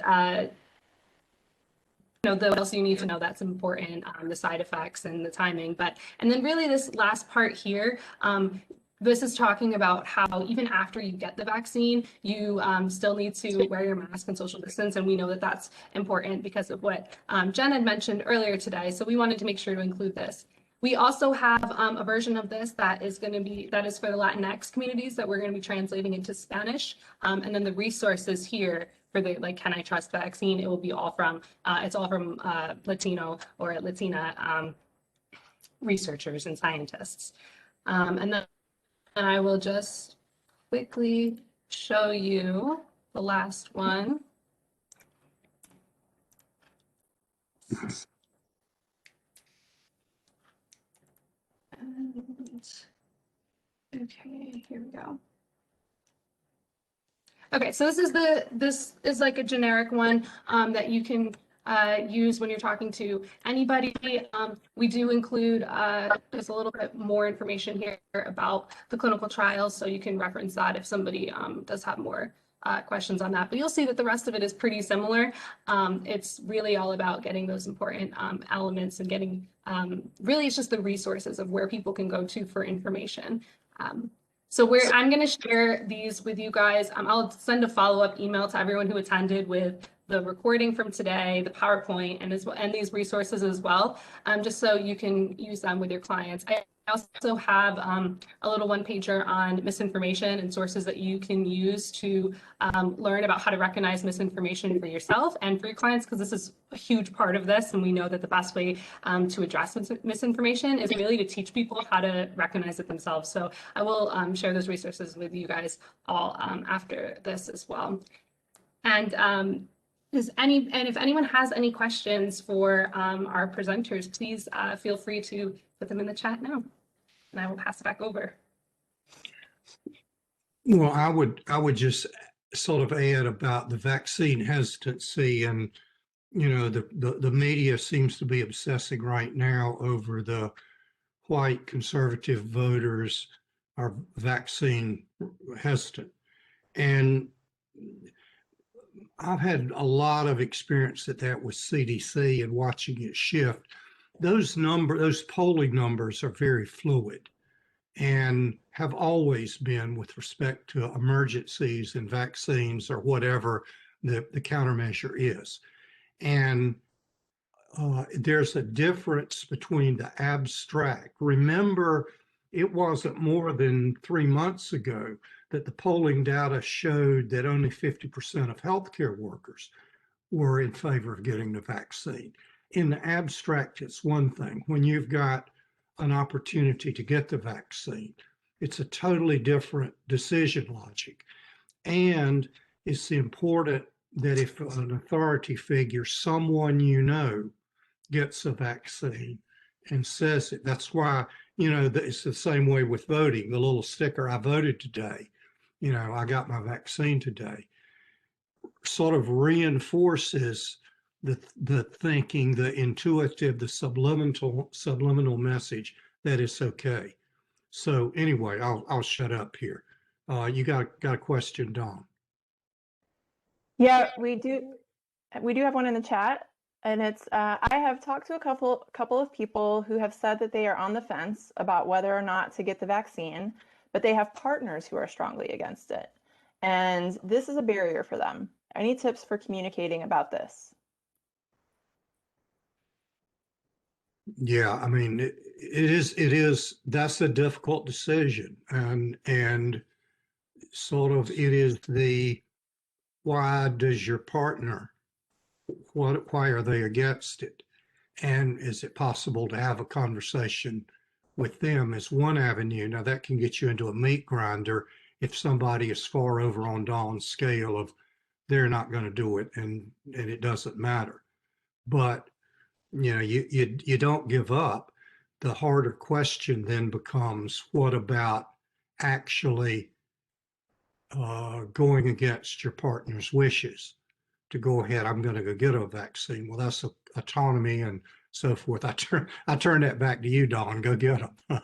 what else you need to know that's important, the side effects and the timing. And then really this last part here, this is talking about how even after you get the vaccine, you still need to wear your mask and social distance. And we know that that's important because of what Jen had mentioned earlier today. So we wanted to make sure to include this. We also have a version of this that is for the Latinx communities that we're going to be translating into Spanish. And then the resources here for the can I trust vaccine, it will be all from Latino or Latina researchers and scientists. And then I will just quickly show you the last one. Okay, here we go. Okay, so this is like a generic one that you can use when you're talking to anybody. We do include just a little bit more information here about the clinical trials, so you can reference that if somebody does have more questions on that. But you'll see that the rest of it is pretty similar. It's really all about getting those important elements and getting, really it's just the resources of where people can go to for information. So I'm going to share these with you guys. I'll send a follow-up email to everyone who attended with the recording from today, the PowerPoint, and these resources as well, just so you can use them with your clients. I also have a little one-pager on misinformation and sources that you can use to learn about how to recognize misinformation for yourself and for your clients, because this is a huge part of this, and we know that the best way to address misinformation is really to teach people how to recognize it themselves. So I will share those resources with you guys all after this as well. And if anyone has any questions for our presenters, please feel free to put them in the chat now, and I will pass it back over. Well, I would just sort of add about the vaccine hesitancy, and the media seems to be obsessing right now over the white conservative voters are vaccine hesitant. And I've had a lot of experience at that with CDC and watching it shift. Those polling numbers are very fluid and have always been with respect to emergencies and vaccines or whatever the countermeasure is. And there's a difference between the abstract. Remember, it wasn't more than 3 months ago that the polling data showed that only 50% of healthcare workers were in favor of getting the vaccine. In the abstract, it's one thing. When you've got an opportunity to get the vaccine, it's a totally different decision logic. And it's important that if an authority figure, someone gets a vaccine and says it, that's why, it's the same way with voting. The little sticker, I voted today, I got my vaccine today, sort of reinforces the thinking, the intuitive, the subliminal message that it's okay. So anyway, I'll shut up here. You got a question, Dawn? Yeah, we do have one in the chat, and it's I have talked to a couple of people who have said that they are on the fence about whether or not to get the vaccine, but they have partners who are strongly against it. And this is a barrier for them. Any tips for communicating about this? Yeah, I mean, it is, that's a difficult decision. And sort of it is why does your partner, why are they against it? And is it possible to have a conversation with them as one avenue? Now that can get you into a meat grinder if somebody is far over on Dawn's scale of they're not going to do it and it doesn't matter. But you don't give up. The harder question then becomes, what about actually going against your partner's wishes to go ahead? I'm going to go get a vaccine. Well, that's autonomy and so forth. I turn that back to you, Dawn. Go get them.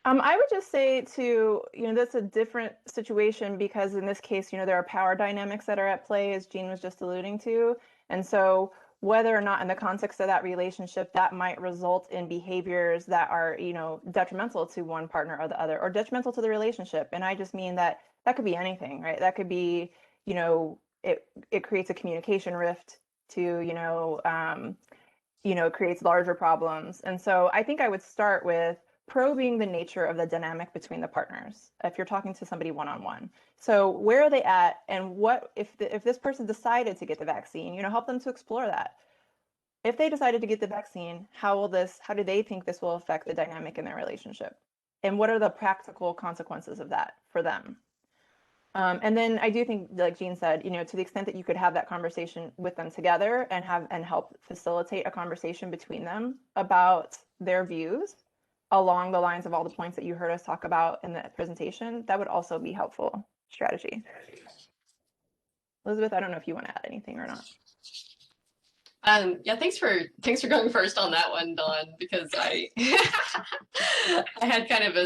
I would just say that's a different situation because in this case, there are power dynamics that are at play, as Jean was just alluding to. And so whether or not in the context of that relationship, that might result in behaviors that are, detrimental to one partner or the other, or detrimental to the relationship. And I just mean that could be anything, right? That could be, it creates a communication rift to, it creates larger problems. And so I think I would start with probing the nature of the dynamic between the partners if you're talking to somebody one-on-one. So where are they at, and what if this person decided to get the vaccine, help them to explore that. If they decided to get the vaccine, how do they think this will affect the dynamic in their relationship, and what are the practical consequences of that for them? And then I do think, like Jean said, to the extent that you could have that conversation with them together and help facilitate a conversation between them about their views along the lines of all the points that you heard us talk about in the presentation, that would also be helpful strategy. Elizabeth, I don't know if you want to add anything or not. Yeah, thanks for going first on that one, Dawn, because I I had kind of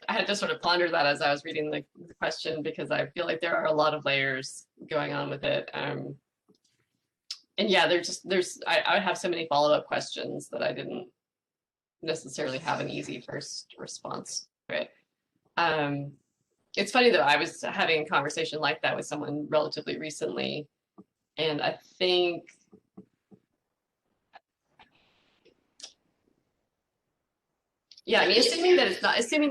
I had to sort of ponder that as I was reading the question, because I feel like there are a lot of layers going on with it. And yeah, I have so many follow-up questions that I didn't necessarily have an easy first response to it. It's funny though, I was having a conversation like that with someone relatively recently, and I think yeah, I mean, assuming that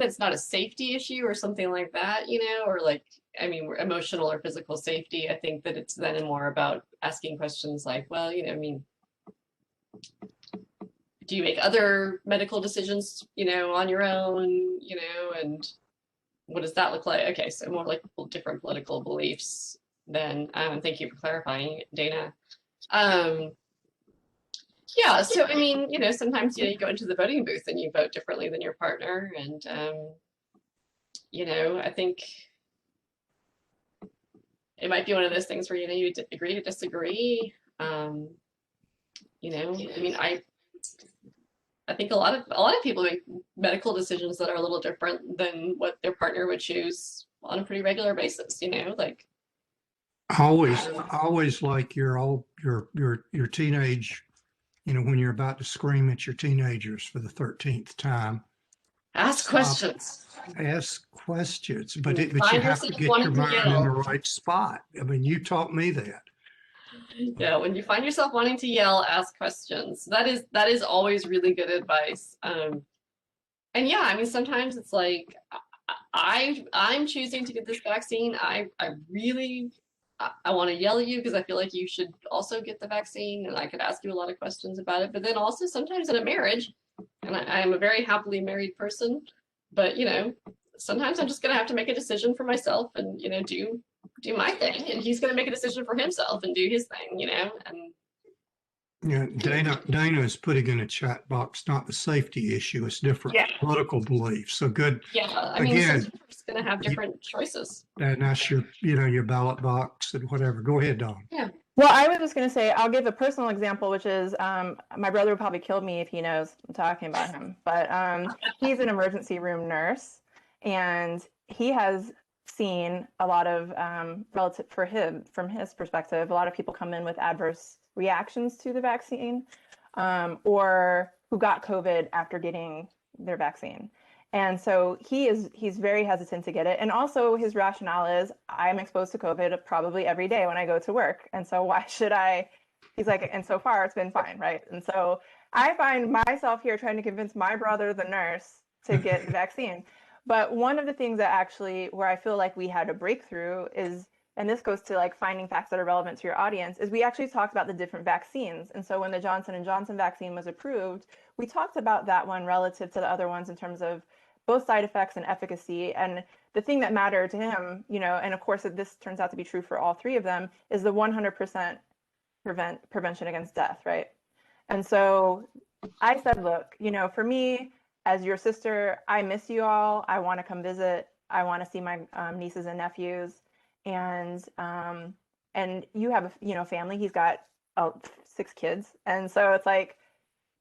it's not a safety issue or something like that, or like, I mean, emotional or physical safety, I think that it's then more about asking questions like, well, I mean, do you make other medical decisions, on your own, and what does that look like? Okay, so more like different political beliefs then. Thank you for clarifying, Dana. Yeah, so I mean, sometimes you go into the voting booth and you vote differently than your partner, and I think it might be one of those things where, you agree to disagree. I mean, I think a lot of people make medical decisions that are a little different than what their partner would choose on a pretty regular basis, like. I always like your teenage, when you're about to scream at your teenagers for the 13th time. Ask questions. Ask questions, but you have to get your mind in the right spot. I mean, you taught me that. Yeah, when you find yourself wanting to yell, ask questions. That is always really good advice. And yeah, I mean, sometimes it's like I'm choosing to get this vaccine. I really want to yell at you because I feel like you should also get the vaccine, and I could ask you a lot of questions about it. But then also sometimes in a marriage, and I am a very happily married person, but sometimes I'm just gonna have to make a decision for myself and do my thing, and he's gonna make a decision for himself and do his thing, and. Yeah, Dana is putting in a chat box, not the safety issue, it's different political beliefs. So good. Yeah, I mean, some people are just going to have different choices. And that's your ballot box and whatever. Go ahead, Dawn. Yeah. Well, I was just going to say, I'll give a personal example, which is my brother would probably kill me if he knows I'm talking about him. But he's an emergency room nurse, and he has seen a lot of relative from his perspective, a lot of people come in with adverse reactions to the vaccine, or who got COVID after getting their vaccine. And so he's very hesitant to get it. And also his rationale is, I'm exposed to COVID probably every day when I go to work. And so why should I? He's like, and so far it's been fine, right? And so I find myself here trying to convince my brother, the nurse, to get the vaccine. But one of the things that actually, where I feel like we had a breakthrough is, and this goes to like finding facts that are relevant to your audience, is we actually talked about the different vaccines. And so when the Johnson & Johnson vaccine was approved, we talked about that one relative to the other ones in terms of both side effects and efficacy. And the thing that mattered to him, and of course this turns out to be true for all three of them, is the 100% prevention against death, right? And so I said, look, for me, as your sister, I miss you all. I want to come visit. I want to see my nieces and nephews. And you have a family. He's got 6 kids, and so it's like,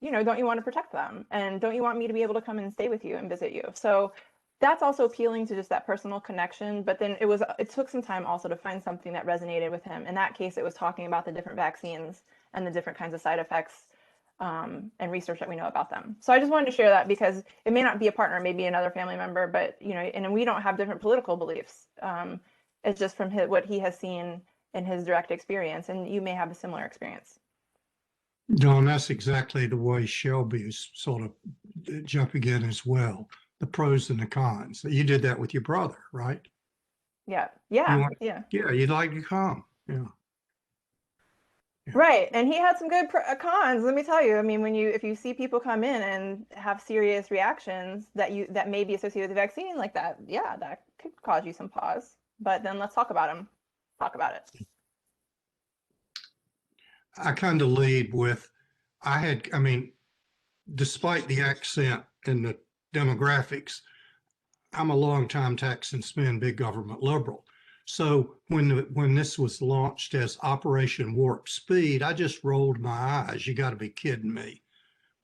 don't you want to protect them, and don't you want me to be able to come and stay with you and visit you? So that's also appealing to just that personal connection. But then it took some time also to find something that resonated with him. In that case, it was talking about the different vaccines and the different kinds of side effects and research that we know about them. So I just wanted to share that because it may not be a partner, maybe another family member, but and we don't have different political beliefs. It's just from what he has seen in his direct experience, and you may have a similar experience. Dawn, that's exactly the way Shelby is sort of jumping in as well. The pros and the cons. You did that with your brother, right? Yeah. Yeah, you'd like to come. Yeah. Right, and he had some good cons. Let me tell you. I mean, if you see people come in and have serious reactions that may be associated with the vaccine like that, yeah, that could cause you some pause. But then let's talk about them. Talk about it. I kind of lead with, despite the accent and the demographics, I'm a longtime tax and spend big government liberal. So when this was launched as Operation Warp Speed, I just rolled my eyes. You got to be kidding me.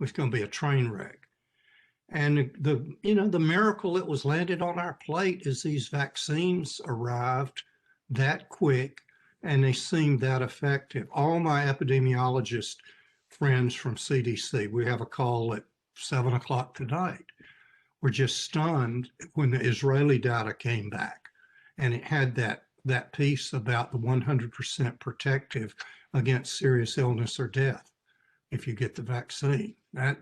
It's going to be a train wreck. And the miracle that was landed on our plate is these vaccines arrived that quick and they seemed that effective. All my epidemiologist friends from CDC, we have a call at 7 o'clock tonight, were just stunned when the Israeli data came back. And it had that piece about the 100% protective against serious illness or death if you get the vaccine. That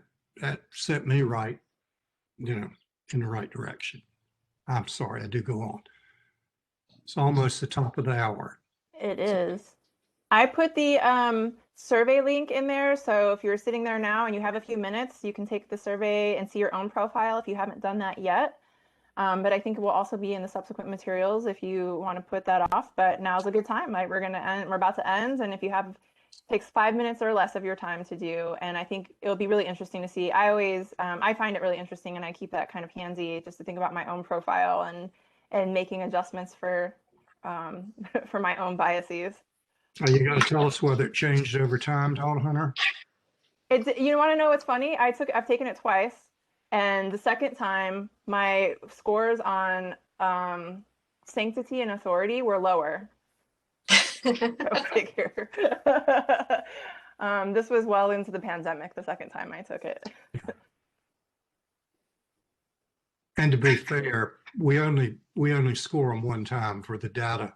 set me right, in the right direction. I'm sorry, I do go on. It's almost the top of the hour. It is. I put the survey link in there. So if you're sitting there now and you have a few minutes, you can take the survey and see your own profile if you haven't done that yet. But I think it will also be in the subsequent materials if you want to put that off. But now's a good time. Like we're about to end. And if you have, takes 5 minutes or less of your time to do. And I think it'll be really interesting to see. I find it really interesting, and I keep that kind of handy just to think about my own profile and making adjustments for for my own biases. Are you going to tell us whether it changed over time, Dawn Hunter? It's, you want to know what's funny? I've taken it twice, and the second time my scores on sanctity and authority were lower. Go figure. This was well into the pandemic the second time I took it. And to be fair, we only score them one time for the data.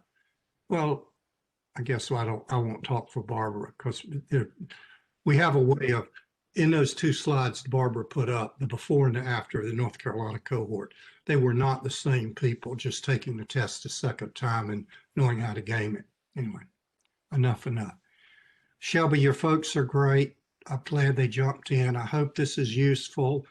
Well, I guess I won't talk for Barbara, because we have a way of, in those two slides Barbara put up, the before and the after the North Carolina cohort, they were not the same people just taking the test a second time and knowing how to game it. Anyway, enough. Shelby, your folks are great. I'm glad they jumped in. I hope this is useful.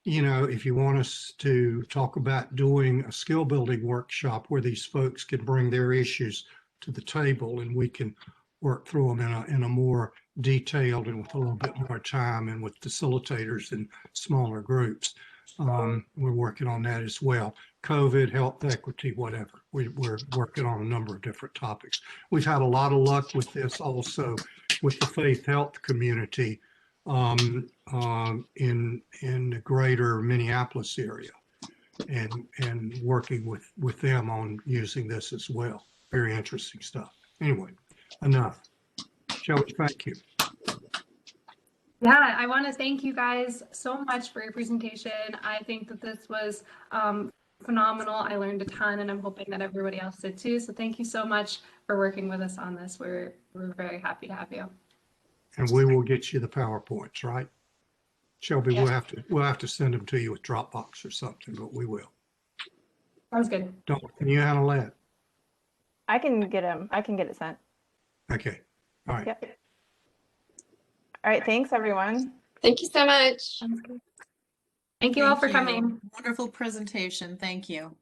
You know, if you want us to talk about doing a skill building workshop where these folks can bring their issues to the table and we can work through them in a more detailed and with a little bit more time and with facilitators in smaller groups, we're working on that as well. COVID, health equity, whatever. We're working on a number of different topics. We've had a lot of luck with this also with the faith health community in the greater Minneapolis area, and working with them on using this as well. Very interesting stuff. Anyway, enough. Shelby, thank you. Yeah, I want to thank you guys so much for your presentation. I think that this was phenomenal. I learned a ton, and I'm hoping that everybody else did too. So thank you so much for working with us on this. We're very happy to have you. And we will get you the PowerPoints, right? Shelby, Yeah. we'll have to send them to you with Dropbox or something, but we will. Sounds good. Can you handle that? I can get it sent. Okay. All right. Yep. All right. Thanks, everyone. Thank you so much. Sounds good. Thank you all for coming. Wonderful presentation. Thank you.